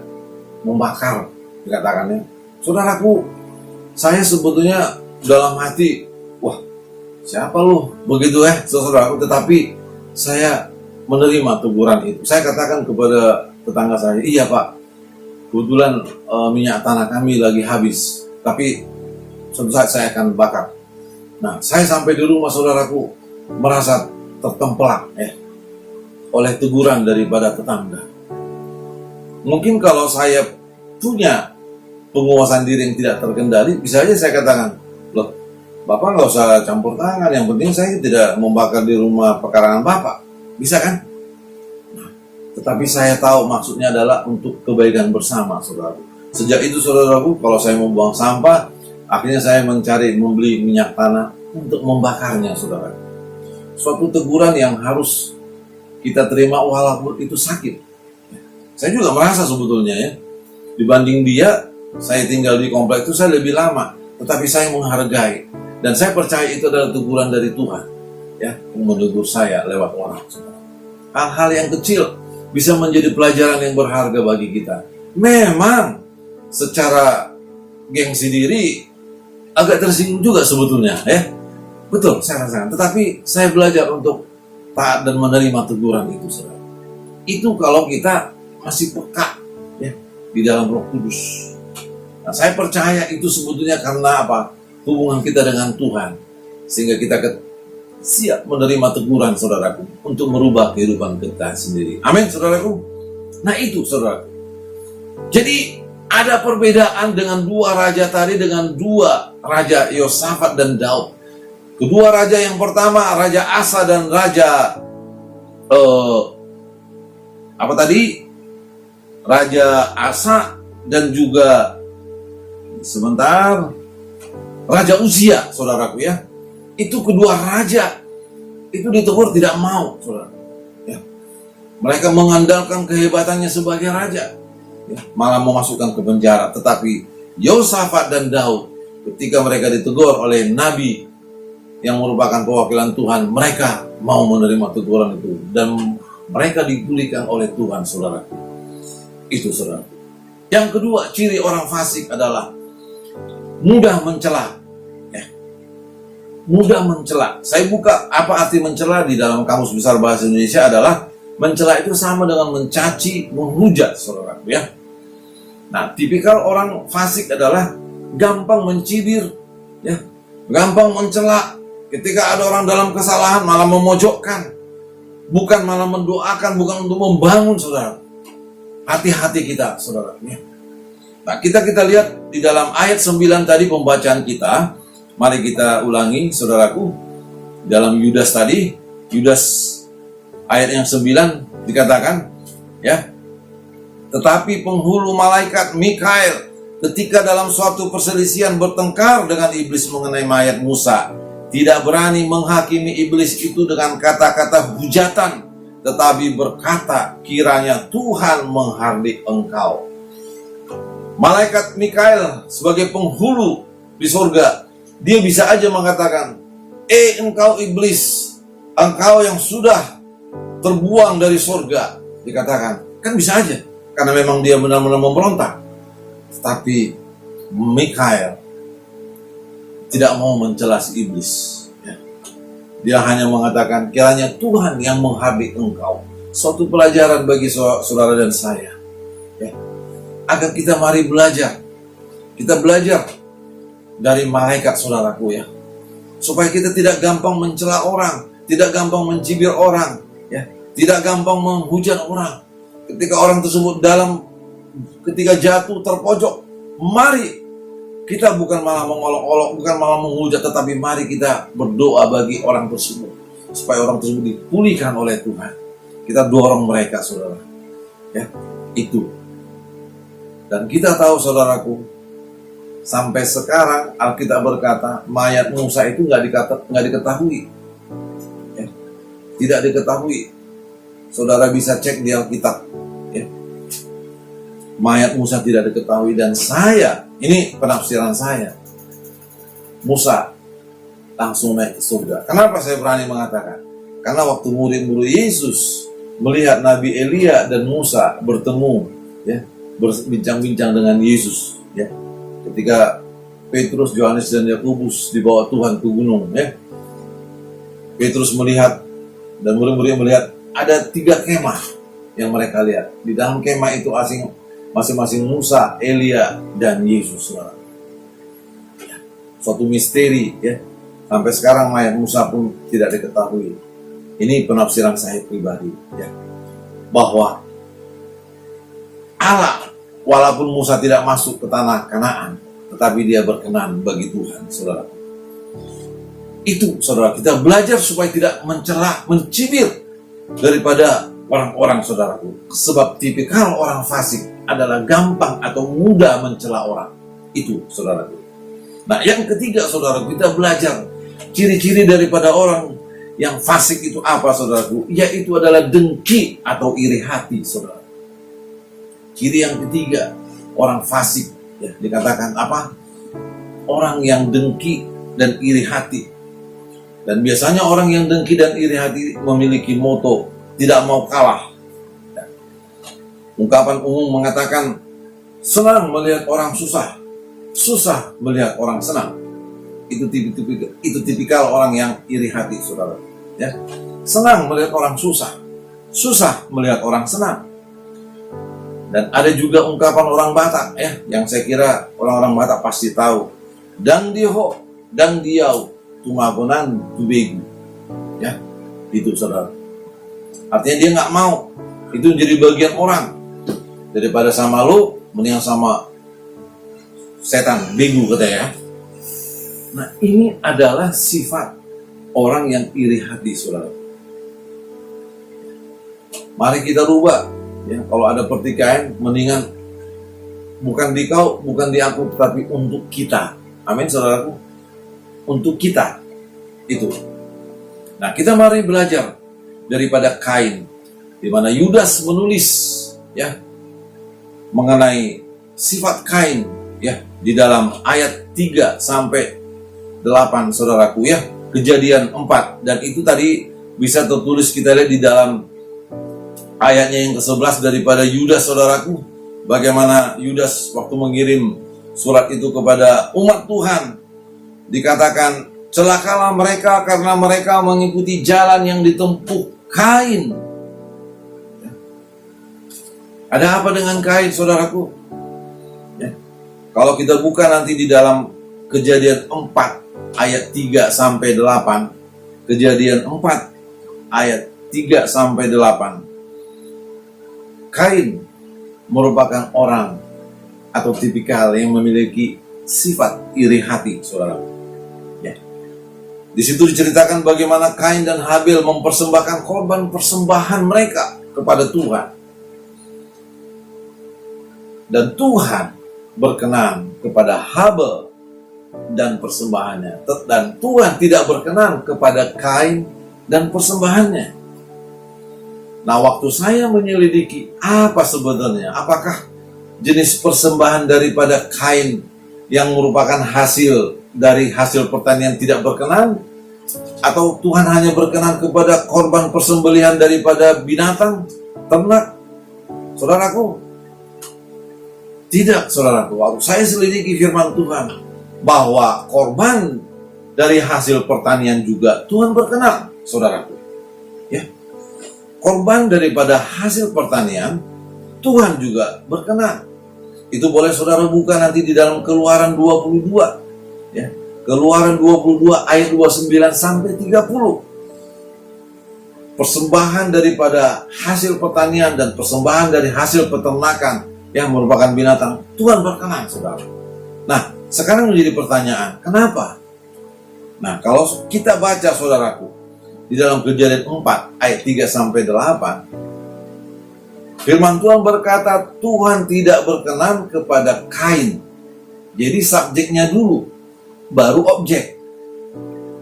membakar, dikatakannya. Saudaraku, saya sebetulnya dalam hati, wah, siapa lu begitu ya, saudaraku, tetapi saya menerima teguran itu. Saya katakan kepada tetangga saya, iya Pak, kebetulan minyak tanah kami lagi habis, tapi suatu saat saya akan bakar. Nah, saya sampai di rumah, saudaraku, merasa tertempelak oleh teguran daripada tetangga. Mungkin kalau saya punya penguasaan diri yang tidak terkendali, bisa aja saya katakan, loh, Bapak nggak usah campur tangan, yang penting saya tidak membakar di rumah pekarangan Bapak. Bisa kan? Nah, tetapi saya tahu maksudnya adalah untuk kebaikan bersama, saudara. Sejak itu, saudaraku, kalau saya membuang sampah, akhirnya saya membeli minyak tanah untuk membakarnya, saudara. Suatu teguran yang harus kita terima walaupun itu sakit. Saya juga merasa sebetulnya, ya, dibanding dia, saya tinggal di komplek itu saya lebih lama, tetapi saya menghargai dan saya percaya itu adalah teguran dari Tuhan, ya, yang menegur saya lewat orang. Hal-hal yang kecil bisa menjadi pelajaran yang berharga bagi kita. Memang secara gengsi diri agak tersinggung juga sebetulnya, ya. Betul, saya rasakan. Tetapi saya belajar untuk taat dan menerima teguran itu, saudara. Itu kalau kita masih peka, ya, di dalam Roh Kudus. Nah, saya percaya itu sebetulnya karena apa? Hubungan kita dengan Tuhan, sehingga kita siap menerima teguran saudaraku untuk merubah kehidupan kita sendiri. Amin saudaraku. Nah itu saudaraku. Jadi ada perbedaan dengan dua raja tadi, dengan dua raja Yosafat dan Daud. Kedua raja yang pertama, Raja Asa dan Raja Raja Asa dan juga Raja Uzia, saudaraku ya. Itu kedua raja itu ditegur tidak mau, saudara. Ya. Mereka mengandalkan kehebatannya sebagai raja, ya, malah memasukkan ke penjara. Tetapi Yosafat dan Daud, ketika mereka ditegur oleh Nabi yang merupakan perwakilan Tuhan, mereka mau menerima teguran itu dan mereka dipulihkan oleh Tuhan, saudara. Itu saudara. Yang kedua, ciri orang fasik adalah mudah mencela. Ya. Mudah mencela. Saya buka apa arti mencela di dalam Kamus Besar Bahasa Indonesia adalah mencela itu sama dengan mencaci, menghujat, saudara. Ya. Nah, tipikal orang fasik adalah gampang mencibir, ya, gampang mencela. Ketika ada orang dalam kesalahan malah memojokkan, bukan malah mendoakan, bukan untuk membangun, saudara. Hati-hati kita, saudara. Nah, kita lihat di dalam ayat 9 tadi pembacaan kita. Mari kita ulangi, saudaraku. Dalam Yudas tadi, Yudas ayat yang 9 dikatakan, ya. Tetapi penghulu malaikat Mikael ketika dalam suatu perselisihan bertengkar dengan iblis mengenai mayat Musa, tidak berani menghakimi iblis itu dengan kata-kata hujatan, tetapi berkata, kiranya Tuhan menghardik engkau. Malaikat Mikael sebagai penghulu di surga, dia bisa aja mengatakan, engkau iblis, engkau yang sudah terbuang dari surga, dikatakan. Kan bisa aja, karena memang dia benar-benar memberontak. Tetapi Mikael tidak mau mencela si iblis. Dia hanya mengatakan, kiranya Tuhan yang menghardik engkau. Suatu pelajaran bagi saudara dan saya. Ya. Agar kita mari belajar. Kita belajar dari malaikat, saudaraku ya. Supaya kita tidak gampang mencela orang, tidak gampang mencibir orang, ya, tidak gampang menghujat orang. Ketika orang tersebut ketika jatuh terpojok, mari kita bukan malah mengolok-olok, bukan malah menghujat, tetapi mari kita berdoa bagi orang tersebut supaya orang tersebut dipulihkan oleh Tuhan. Kita dorong mereka, saudara. Ya, itu. Dan kita tahu, saudaraku, sampai sekarang Alkitab berkata mayat Musa itu nggak diketahui. Ya, tidak diketahui. Saudara bisa cek di Alkitab. Ya. Mayat Musa tidak diketahui, dan ini penafsiran saya, Musa langsung naik ke surga. Kenapa saya berani mengatakan? Karena waktu murid-murid Yesus melihat Nabi Elia dan Musa bertemu, ya, berbincang-bincang dengan Yesus, ya, ketika Petrus, Yohanes dan Yakobus dibawa Tuhan ke gunung, ya, Petrus melihat dan murid-murid melihat ada 3 kemah yang mereka lihat. Di dalam kemah itu masing-masing Musa, Elia, dan Yesus. Suatu misteri, ya. Sampai sekarang mayat Musa pun tidak diketahui. Ini penafsiran saya pribadi, ya. Bahwa Allah, walaupun Musa tidak masuk ke tanah Kanaan, tetapi dia berkenan bagi Tuhan, saudara. Itu, saudara, kita belajar supaya tidak mencela, mencibir daripada orang-orang, saudaraku. Sebab tipikal orang fasik adalah gampang atau mudah mencela orang. Itu, saudaraku. Nah, yang ketiga, saudaraku, kita belajar ciri-ciri daripada orang yang fasik itu apa, saudaraku? Yaitu adalah dengki atau iri hati, saudara. Ciri yang ketiga, orang fasik, ya, dikatakan apa? Orang yang dengki dan iri hati. Dan biasanya orang yang dengki dan iri hati memiliki moto, tidak mau kalah. Ungkapan umum mengatakan, senang melihat orang susah, susah melihat orang senang. Itu tipikal orang yang iri hati, saudara. Ya, senang melihat orang susah, susah melihat orang senang. Dan ada juga ungkapan orang Batak, ya, yang saya kira orang-orang Batak pasti tahu. Dang diho, dang diau, tumagonan tubegu. Ya, itu saudara. Artinya dia nggak mau itu jadi bagian orang. Daripada sama lo, mendingan sama setan, bego katanya ya. Nah, ini adalah sifat orang yang iri hati, saudara. Mari kita rubah. Ya, kalau ada pertikaian, mendingan bukan di kau, bukan di aku, tapi untuk kita. Amin, saudaraku. Untuk kita. Itu. Nah, kita mari belajar daripada Kain, di mana Yudas menulis ya mengenai sifat Kain ya di dalam ayat 3 sampai 8, saudaraku ya, Kejadian 4, dan itu tadi bisa tertulis kita lihat di dalam ayatnya yang ke-11 daripada Yudas, saudaraku, bagaimana Yudas waktu mengirim surat itu kepada umat Tuhan, dikatakan celakalah mereka karena mereka mengikuti jalan yang ditempuh Kain. Ada apa dengan Kain, saudaraku? Ya. Kalau kita buka nanti di dalam Kejadian 4 ayat 3 sampai 8, Kejadian 4 ayat 3 sampai 8. Kain merupakan orang atau tipikal yang memiliki sifat iri hati, saudaraku. Ya. Di situ diceritakan bagaimana Kain dan Habil mempersembahkan korban persembahan mereka kepada Tuhan. Dan Tuhan berkenan kepada Habil dan persembahannya, dan Tuhan tidak berkenan kepada Kain dan persembahannya. Nah, waktu saya menyelidiki apa sebenarnya, apakah jenis persembahan daripada Kain yang merupakan hasil dari hasil pertanian tidak berkenan, atau Tuhan hanya berkenan kepada korban persembelihan daripada binatang, ternak, saudaraku? Tidak, saudaraku. Waktu saya selidiki firman Tuhan, bahwa korban dari hasil pertanian juga Tuhan berkenan, saudaraku. Ya. Korban daripada hasil pertanian Tuhan juga berkenan. Itu boleh saudara buka nanti di dalam Keluaran 22. Ya. Keluaran 22 ayat 29 sampai 30. Persembahan daripada hasil pertanian dan persembahan dari hasil peternakan yang merupakan binatang, Tuhan berkenan, saudara. Nah, sekarang menjadi pertanyaan, kenapa? Nah, kalau kita baca, saudaraku, di dalam Kejadian 4 ayat 3 sampai 8, firman Tuhan berkata Tuhan tidak berkenan kepada Kain. Jadi subjeknya dulu, baru objek.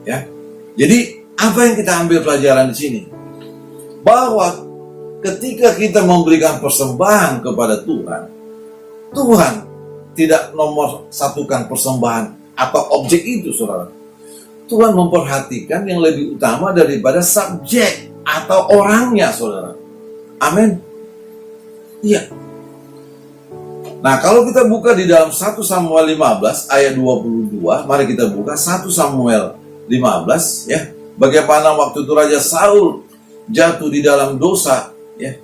Ya. Jadi apa yang kita ambil pelajaran di sini? Bahwa ketika kita memberikan persembahan kepada Tuhan, Tuhan tidak nomor satukan persembahan atau objek itu, saudara. Tuhan memperhatikan yang lebih utama daripada subjek atau orangnya, saudara. Amin. Iya. Nah, kalau kita buka di dalam 1 Samuel 15 ayat 22, mari kita buka 1 Samuel 15 ya. Bagaimana waktu itu Raja Saul jatuh di dalam dosa ya.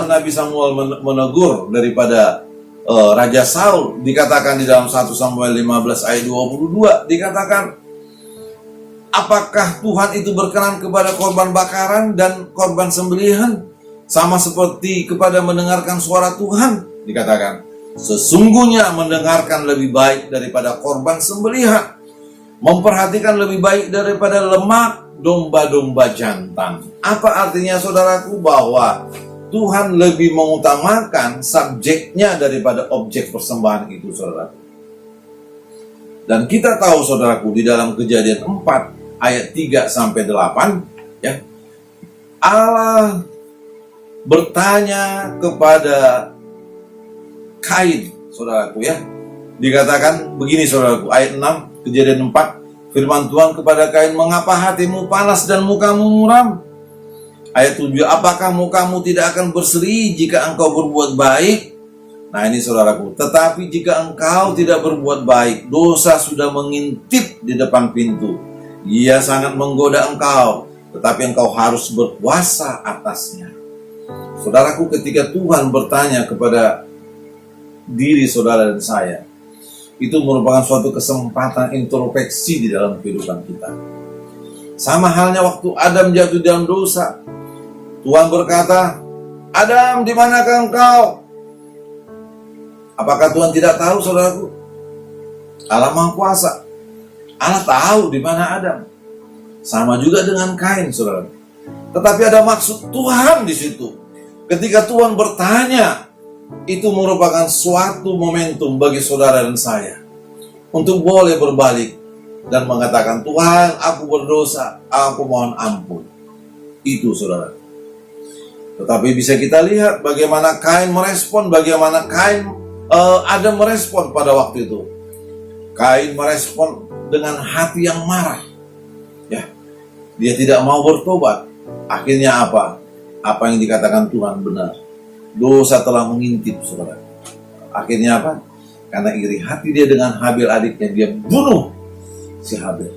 Nabi Samuel menegur daripada Raja Saul, dikatakan di dalam 1 Samuel 15 ayat 22, dikatakan, apakah Tuhan itu berkenan kepada korban bakaran dan korban sembelihan sama seperti kepada mendengarkan suara Tuhan? Dikatakan, sesungguhnya mendengarkan lebih baik daripada korban sembelihan, memperhatikan lebih baik daripada lemak domba-domba jantan. Apa artinya, saudaraku? Bahwa Tuhan lebih mengutamakan subjeknya daripada objek persembahan itu, saudaraku. Dan kita tahu, saudaraku, di dalam Kejadian 4 ayat 3 sampai 8 ya, Allah bertanya kepada Kain, saudaraku ya. Dikatakan begini, saudaraku, ayat 6 Kejadian 4, firman Tuhan kepada Kain, mengapa hatimu panas dan mukamu muram? Ayat 7, apakah mukamu tidak akan berseri jika engkau berbuat baik? Nah, ini, saudaraku, tetapi jika engkau tidak berbuat baik, dosa sudah mengintip di depan pintu. Ia sangat menggoda engkau, tetapi engkau harus berkuasa atasnya. Saudaraku, ketika Tuhan bertanya kepada diri saudara dan saya, itu merupakan suatu kesempatan introspeksi di dalam kehidupan kita. Sama halnya waktu Adam jatuh dalam dosa. Tuhan berkata, Adam, di manakah engkau? Apakah Tuhan tidak tahu, saudaraku? Allah Maha Kuasa. Allah tahu di mana Adam. Sama juga dengan Kain, saudara. Tetapi ada maksud Tuhan di situ. Ketika Tuhan bertanya, itu merupakan suatu momentum bagi saudara dan saya untuk boleh berbalik dan mengatakan, Tuhan, aku berdosa, aku mohon ampun. Itu, saudara. Tetapi bisa kita lihat bagaimana Kain merespon, bagaimana Adam merespon pada waktu itu. Kain merespon dengan hati yang marah. Ya, dia tidak mau bertobat. Akhirnya apa? Apa yang dikatakan Tuhan benar. Dosa telah mengintip, saudara. Akhirnya apa? Karena iri hati dia dengan Habil adiknya, dia bunuh si Habil.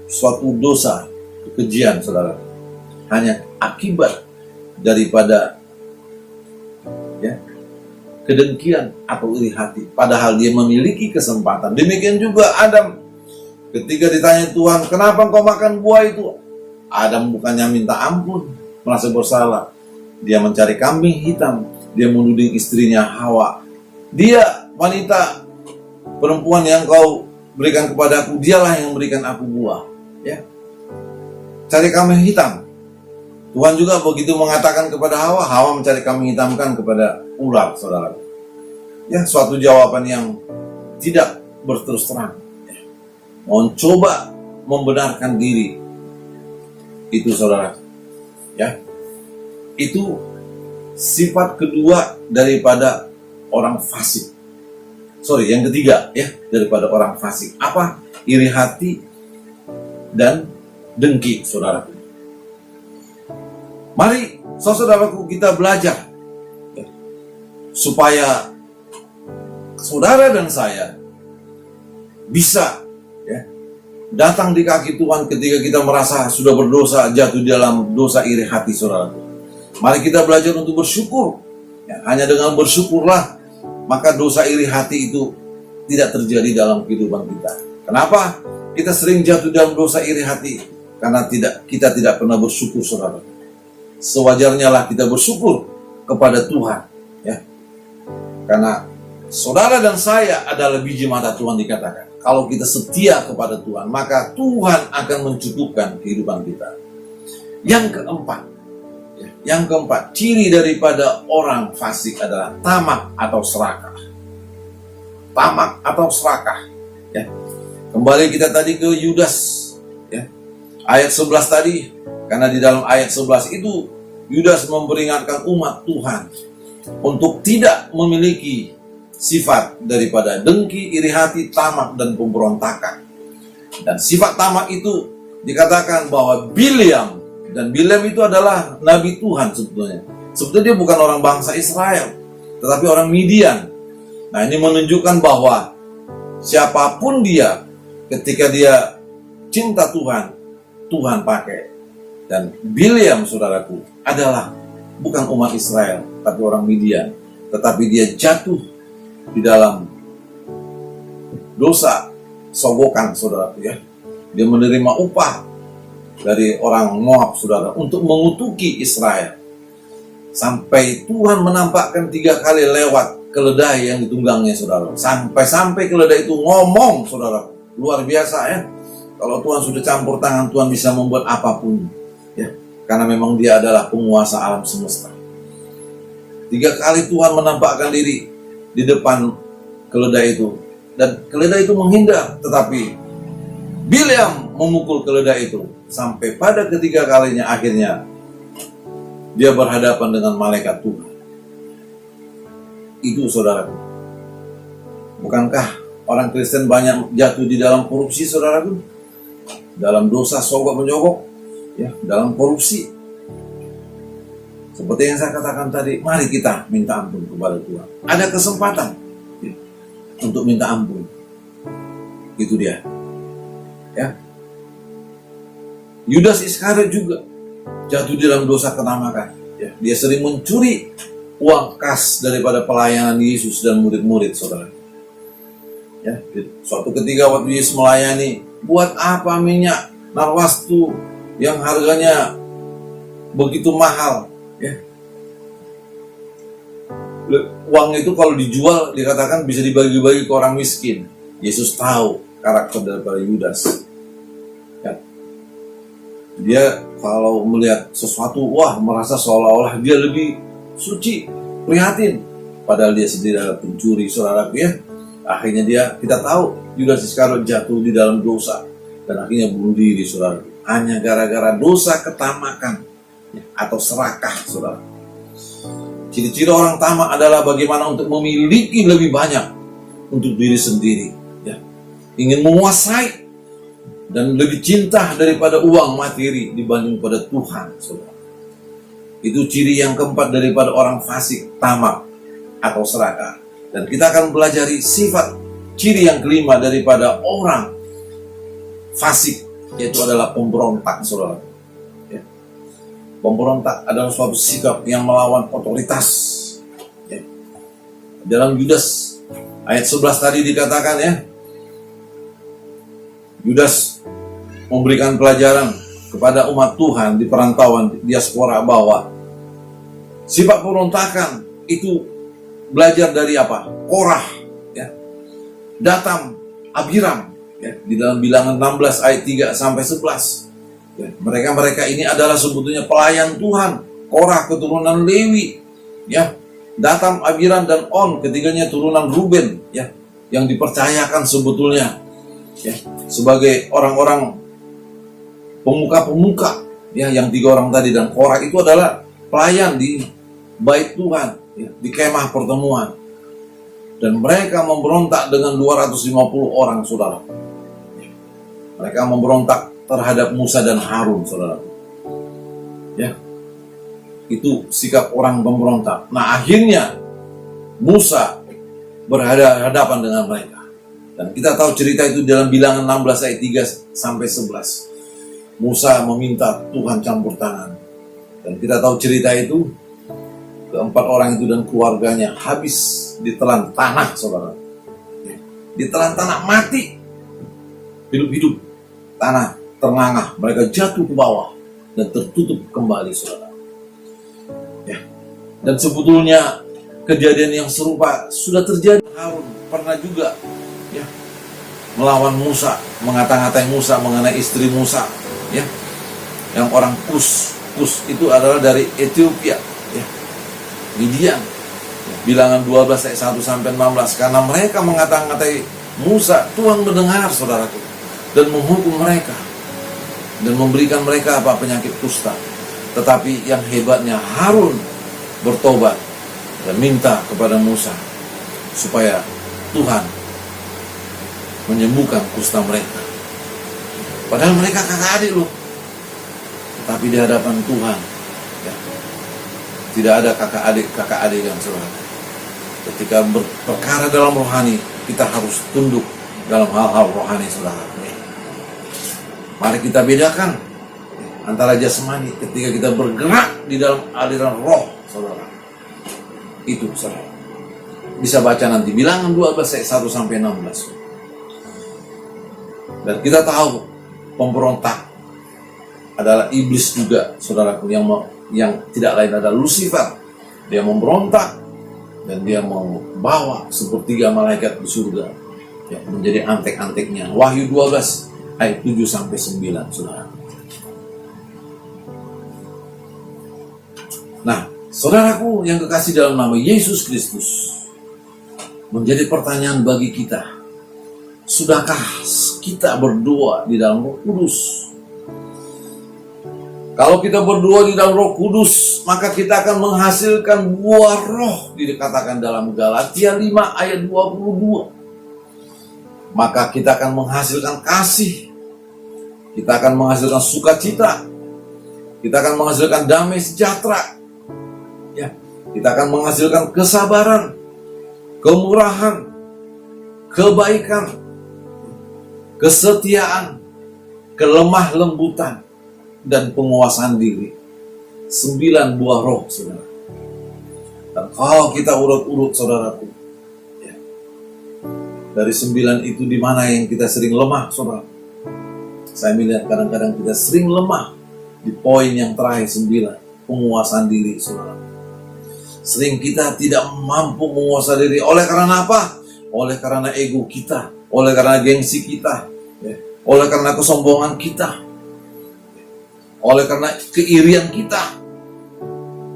Suatu dosa, kekejian, saudara. Hanya akibat daripada kedengkian atau iri hati. Padahal dia memiliki kesempatan. Demikian juga Adam. Ketika ditanya Tuhan, kenapa engkau makan buah itu? Adam bukannya minta ampun, merasa bersalah. Dia mencari kambing hitam. Dia menuding istrinya Hawa. Dia, wanita, perempuan yang kau berikan kepadaku, dialah yang memberikan aku buah. Ya, cari kambing hitam. Tuhan juga begitu mengatakan kepada Hawa. Hawa mencari kambing hitam kan kepada ular, saudara. Ya, suatu jawaban yang tidak berterus terang. Mencoba membenarkan diri. Itu, saudara. Ya, itu sifat kedua daripada orang fasik. Yang ketiga, ya, daripada orang fasik. Apa? Iri hati dan dengki, saudara. Mari, saudaraku, kita belajar ya, supaya saudara dan saya bisa datang di kaki Tuhan ketika kita merasa sudah berdosa, jatuh dalam dosa iri hati, saudaraku. Mari kita belajar untuk bersyukur. Ya, hanya dengan bersyukurlah, maka dosa iri hati itu tidak terjadi dalam kehidupan kita. Kenapa? Kita sering jatuh dalam dosa iri hati karena kita tidak pernah bersyukur, saudara. Sewajarnya lah kita bersyukur kepada Tuhan, ya. Karena saudara dan saya adalah biji mata Tuhan, dikatakan. Kalau kita setia kepada Tuhan, maka Tuhan akan mencukupkan kehidupan kita. Yang keempat, ciri daripada orang fasik adalah tamak atau serakah. Tamak atau serakah. Ya. Kembali kita tadi ke Yudas, ya. Ayat 11 tadi. Karena di dalam ayat 11 itu Yudas memperingatkan umat Tuhan untuk tidak memiliki sifat daripada dengki, iri hati, tamak, dan pemberontakan. Dan sifat tamak itu dikatakan bahwa Bileam, dan Bileam itu adalah nabi Tuhan sebetulnya. Sebetulnya dia bukan orang bangsa Israel, tetapi orang Midian. Nah, ini menunjukkan bahwa siapapun dia, ketika dia cinta Tuhan, Tuhan pakai. Dan Bileam, saudaraku, adalah bukan umat Israel, tapi orang Midian. Tetapi dia jatuh di dalam dosa sogokan, saudaraku, ya. Dia menerima upah dari orang Moab, saudara, untuk mengutuki Israel. Sampai Tuhan menampakkan 3 kali lewat keledai yang ditunggangnya, saudara. Sampai keledai itu ngomong, saudara. Luar biasa, ya. Kalau Tuhan sudah campur tangan, Tuhan bisa membuat apapun. Ya, karena memang dia adalah penguasa alam semesta. 3 kali Tuhan menampakkan diri di depan keledai itu. Dan keledai itu menghindar. Tetapi Bileam memukul keledai itu. Sampai pada ketiga kalinya akhirnya dia berhadapan dengan malaikat Tuhan. Itu, saudaraku. Bukankah orang Kristen banyak jatuh di dalam korupsi, saudaraku? Dalam dosa sogok menyogok. Ya, dalam korupsi. Seperti yang saya katakan tadi, mari kita minta ampun kepada Tuhan. Ada kesempatan ya, untuk minta ampun. Itu dia. Ya. Yudas Iskariot juga jatuh dalam dosa kenamakan. Ya, dia sering mencuri uang kas daripada pelayanan Yesus dan murid-murid, saudara. Ya, suatu ketika waktu Yesus melayani, buat apa minyak narwastu yang harganya begitu mahal, ya. Uang itu kalau dijual dikatakan bisa dibagi-bagi ke orang miskin. Yesus tahu karakter daripada Yudas. Ya. Dia kalau melihat sesuatu, wah, merasa seolah-olah dia lebih suci, prihatin, padahal dia sendiri adalah pencuri, saudaraku, ya. Akhirnya kita tahu Yudas Iskariot jatuh di dalam dosa dan akhirnya bunuh diri, saudara. Hanya gara-gara dosa ketamakan, ya, atau serakah, saudara. Ciri-ciri orang tamak adalah bagaimana untuk memiliki lebih banyak untuk diri sendiri, ya. Ingin menguasai dan lebih cinta daripada uang materi dibanding pada Tuhan, saudara. Itu ciri yang keempat daripada orang fasik, tamak atau serakah. Dan kita akan pelajari sifat ciri yang kelima daripada orang fasik, yaitu adalah pemberontak, saudara. Ya. Pemberontak adalah suatu sikap yang melawan otoritas. Ya. Dalam Yudas ayat 11 tadi dikatakan, ya, Yudas memberikan pelajaran kepada umat Tuhan di perantauan diaspora bahwa sifat pemberontakan itu belajar dari apa? Korah, ya. Datam, Abiram, ya, di dalam Bilangan 16 ayat 3 sampai 11. Ya, mereka ini adalah sebetulnya pelayan Tuhan. Korah keturunan Lewi, ya. Datam, Abiram dan On ketiganya turunan Ruben, ya, yang dipercayakan sebetulnya, ya, sebagai orang-orang pemuka-pemuka, ya, yang 3 orang tadi. Dan Korah itu adalah pelayan di bait Tuhan, ya, di kemah pertemuan. Dan mereka memberontak dengan 250 orang, saudara. Mereka memberontak terhadap Musa dan Harun, saudara. Ya, itu sikap orang pemberontak. Nah, akhirnya Musa berhadapan dengan mereka. Dan kita tahu cerita itu dalam Bilangan 16 ayat 3 sampai 11. Musa meminta Tuhan campur tangan. Dan kita tahu cerita itu, keempat orang itu dan keluarganya habis ditelan tanah, saudara. Ditelan tanah, mati. Hidup-hidup. Tanah terngangah. Mereka jatuh ke bawah dan tertutup kembali, saudara. Ya. Dan sebetulnya kejadian yang serupa sudah terjadi. Harun pernah juga, ya, melawan Musa, mengata-ngatai Musa mengenai istri Musa, ya, yang orang Kus. Kus itu adalah dari Ethiopia, ya. Midian. Bilangan 12 ayat 1 sampai 16. Karena mereka mengata-ngatai Musa, Tuhan mendengar, saudaraku, dan menghukum mereka dan memberikan mereka penyakit kusta. Tetapi yang hebatnya, Harun bertobat dan minta kepada Musa supaya Tuhan menyembuhkan kusta mereka. Padahal mereka kakak adik loh. Tetapi di hadapan Tuhan, ya, tidak ada kakak adik yang saudara. Ketika berperkara dalam rohani, kita harus tunduk dalam hal-hal rohani, saudara. Mari kita bedakan antara jasmani ketika kita bergerak di dalam aliran roh, saudara. Itu, saudara. Bisa baca nanti Bilangan 12 ayat 1 sampai 16. Dan kita tahu pemberontak adalah iblis juga, saudaraku, yang tidak lain adalah Lucifer. Dia memberontak dan dia membawa sepertiga malaikat di surga, ya, menjadi antek-anteknya. Wahyu 12 ayat 7 sampai 9, saudara. Nah, saudaraku yang kekasih dalam nama Yesus Kristus, menjadi pertanyaan bagi kita, sudahkah kita berdoa di dalam Roh Kudus? Kalau kita berdoa di dalam Roh Kudus, maka kita akan menghasilkan buah roh, dikatakan dalam Galatia 5 ayat 22. Maka kita akan menghasilkan kasih, kita akan menghasilkan sukacita, kita akan menghasilkan damai sejahtera, ya, kita akan menghasilkan kesabaran, kemurahan, kebaikan, kesetiaan, kelemah lembutan, dan penguasaan diri. 9 buah roh, saudara. Dan kalau kita urut-urut, saudaraku, ya, dari 9 itu di mana yang kita sering lemah, saudara? Saya melihat kadang-kadang kita sering lemah di poin yang terakhir 9, penguasaan diri, saudara. Sering kita tidak mampu menguasai diri. Oleh karena apa? Oleh karena ego kita, oleh karena gengsi kita, ya. Oleh karena kesombongan kita, oleh karena keirian kita.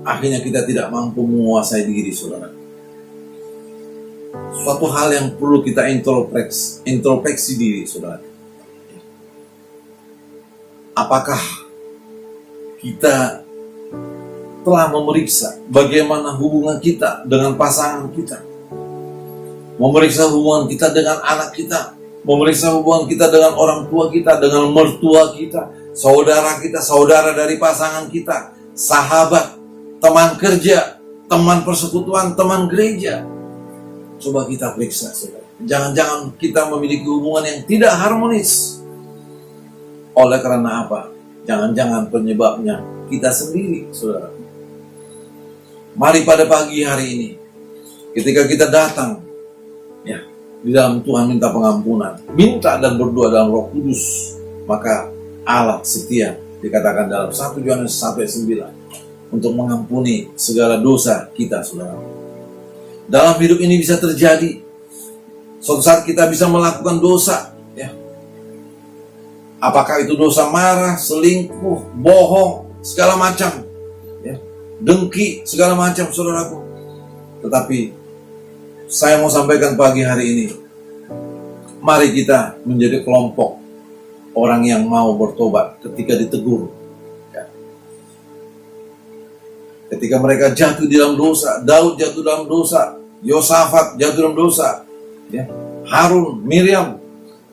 Akhirnya kita tidak mampu menguasai diri, saudara. Suatu hal yang perlu kita introspeksi diri, saudara. Apakah kita telah memeriksa bagaimana hubungan kita dengan pasangan kita, memeriksa hubungan kita dengan anak kita, memeriksa hubungan kita dengan orang tua kita, dengan mertua kita, saudara kita, saudara dari pasangan kita, sahabat, teman kerja, teman persekutuan, teman gereja. Coba kita periksa, saudara. Jangan-jangan kita memiliki hubungan yang tidak harmonis. Oleh karena apa? Jangan-jangan penyebabnya kita sendiri, saudara. Mari pada pagi hari ini, ketika kita datang, ya, di dalam Tuhan minta pengampunan, minta dan berdoa dalam Roh Kudus, maka Allah setia, dikatakan dalam 1 Yohanes 1:9, untuk mengampuni segala dosa kita, saudara. Dalam hidup ini bisa terjadi, suatu saat kita bisa melakukan dosa, ya. Apakah itu dosa marah, selingkuh, bohong, segala macam, ya, dengki, segala macam, saudaraku. Tetapi saya mau sampaikan pagi hari ini, mari kita menjadi kelompok orang yang mau bertobat ketika ditegur. Ya. Ketika mereka jatuh di dalam dosa, Daud jatuh dalam dosa, Yosafat jatuh dalam dosa, ya. Harun, Miriam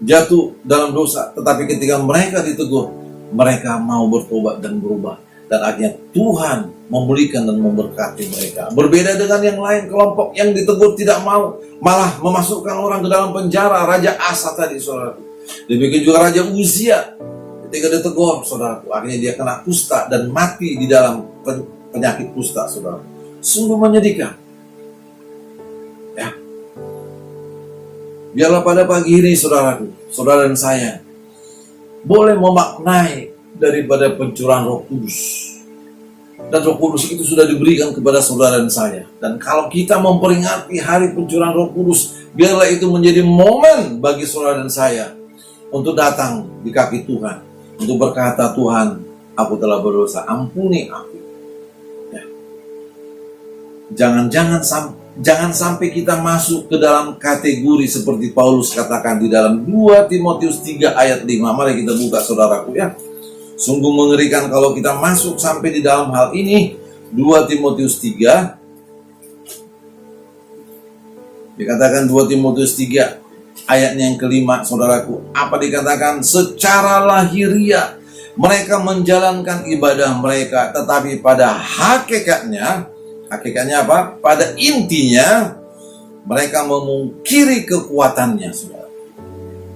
jatuh dalam dosa. Tetapi ketika mereka ditegur, mereka mau bertobat dan berubah. Dan akhirnya Tuhan memulihkan dan memberkati mereka. Berbeda dengan yang lain, kelompok yang ditegur tidak mau, malah memasukkan orang ke dalam penjara. Raja Asa tadi, saudaraku. Demikian juga Raja Uzia, ketika ditegur, saudaraku, akhirnya dia kena kusta dan mati di dalam penyakit kusta, saudara. Sungguh menyedihkan. Ya. Biarlah pada pagi ini, saudaraku, saudara dan saya, boleh memaknai daripada pencurahan Roh Kudus. Dan Roh Kudus itu sudah diberikan kepada saudara dan saya. Dan kalau kita memperingati hari pencurahan Roh Kudus, biarlah itu menjadi momen bagi saudara dan saya untuk datang di kaki Tuhan, untuk berkata, Tuhan, aku telah berdosa, ampuni aku. Ya. Jangan sampai kita masuk ke dalam kategori seperti Paulus katakan di dalam 2 Timotius 3 ayat 5. Mari kita buka, saudaraku, ya. Sungguh mengerikan kalau kita masuk sampai di dalam hal ini. 2 Timotius 3. Dikatakan 2 Timotius 3 ayatnya yang kelima, saudaraku. Apa dikatakan? Secara lahiriah mereka menjalankan ibadah mereka, tetapi pada hakikatnya apa? Pada intinya mereka memungkiri kekuatannya, saudara.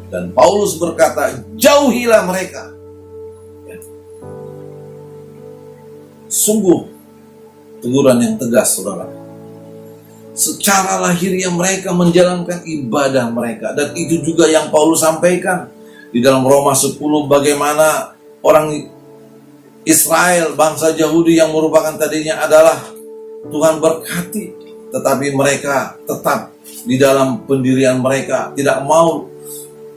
Dan Paulus berkata, jauhilah mereka. Sungguh teguran yang tegas, saudara. Secara lahiriah mereka menjalankan ibadah mereka. Dan itu juga yang Paulus sampaikan di dalam Roma 10, bagaimana orang Israel, bangsa Yahudi yang merupakan tadinya adalah Tuhan berkati, tetapi mereka tetap di dalam pendirian mereka, tidak mau,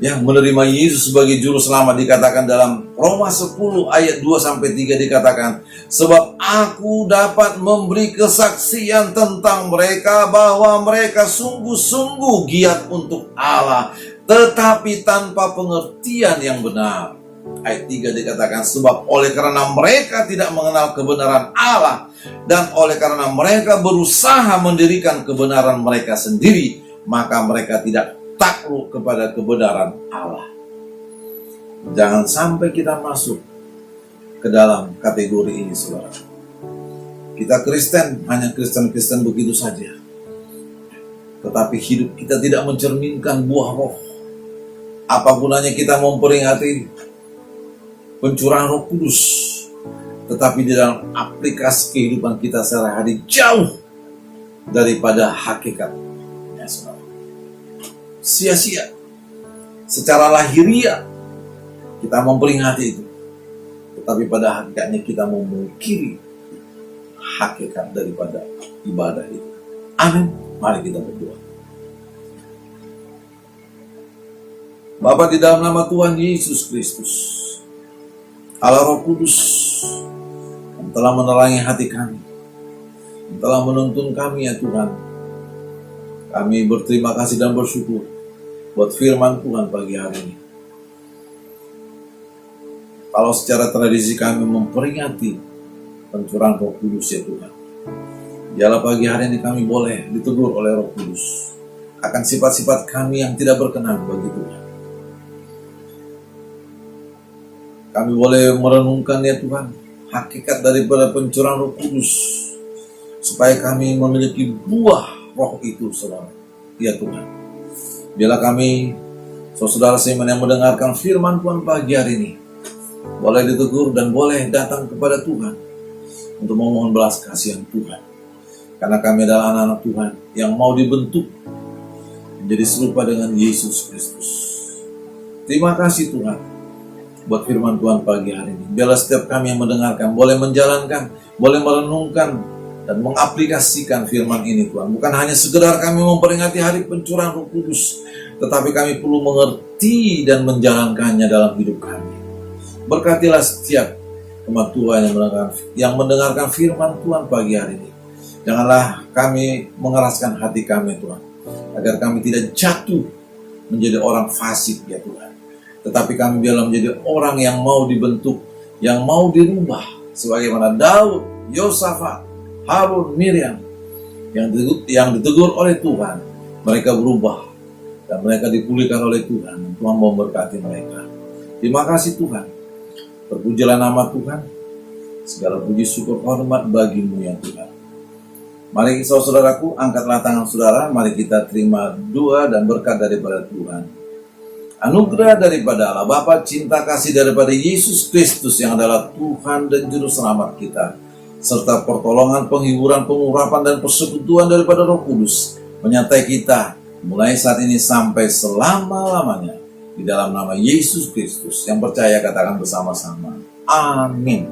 ya, menerima Yesus sebagai juru selamat. Dikatakan dalam Roma 10 ayat 2-3 dikatakan, sebab aku dapat memberi kesaksian tentang mereka bahwa mereka sungguh-sungguh giat untuk Allah, tetapi tanpa pengertian yang benar. Ayat 3 dikatakan, sebab oleh karena mereka tidak mengenal kebenaran Allah, dan oleh karena mereka berusaha mendirikan kebenaran mereka sendiri, maka mereka tidak takluk kepada kebenaran Allah. Jangan sampai kita masuk ke dalam kategori ini, saudara. Kita Kristen, hanya Kristen-Kristen begitu saja. Tetapi hidup kita tidak mencerminkan buah roh. Apa gunanya kita memperingati pencurahan Roh Kudus, tetapi di dalam aplikasi kehidupan kita sehari-hari jauh daripada hakikat, ya, saudara. Sia-sia. Secara lahiriah kita memperingati itu. Tetapi pada hakikatnya kita memungkiri hakikat daripada ibadah itu. Amin. Mari kita berdoa. Bapa, di dalam nama Tuhan Yesus Kristus, Allah Roh Kudus yang telah menerangi hati kami, yang telah menuntun kami ya Tuhan, kami berterima kasih dan bersyukur buat firman Tuhan pagi hari ini. Kalau secara tradisi kami memperingati pencurahan Roh Kudus ya Tuhan, biarlah pagi hari ini kami boleh ditegur oleh Roh Kudus akan sifat-sifat kami yang tidak berkenan bagi Tuhan. Kami boleh merenungkan ya Tuhan hakikat daripada pencurahan Roh Kudus, supaya kami memiliki buah Roh itu, saudara. Ya Tuhan, biarlah kami, saudara seiman yang mendengarkan firman Tuhan pagi hari ini, boleh ditegur dan boleh datang kepada Tuhan untuk memohon belas kasihan Tuhan. Karena kami adalah anak-anak Tuhan yang mau dibentuk menjadi serupa dengan Yesus Kristus. Terima kasih Tuhan buat firman Tuhan pagi hari ini. Biarlah setiap kami yang mendengarkan boleh menjalankan, boleh merenungkan dan mengaplikasikan firman ini Tuhan. Bukan hanya sekedar kami memperingati hari pencurahan Roh Kudus, tetapi kami perlu mengerti dan menjalankannya dalam hidup kami. Berkatilah setiap umat Tuhan yang mendengarkan firman Tuhan pagi hari ini. Janganlah kami mengeraskan hati kami Tuhan, agar kami tidak jatuh menjadi orang fasik ya Tuhan. Tetapi kami biarlah menjadi orang yang mau dibentuk, yang mau dirubah. Sebagaimana Daud, Yosafat, Harun, Miriam yang ditegur oleh Tuhan. Mereka berubah dan mereka dipulihkan oleh Tuhan. Tuhan mau memberkati mereka. Terima kasih Tuhan. Terpujilah nama Tuhan. Segala puji syukur hormat bagimu ya Tuhan. Mari saudaraku, angkatlah tangan saudara. Mari kita terima doa dan berkat daripada Tuhan. Anugerah daripada Allah Bapa, cinta kasih daripada Yesus Kristus yang adalah Tuhan dan Juru Selamat kita, serta pertolongan, penghiburan, pengurapan, dan persekutuan daripada Roh Kudus menyertai kita mulai saat ini sampai selama-lamanya. Di dalam nama Yesus Kristus, yang percaya katakan bersama-sama. Amin.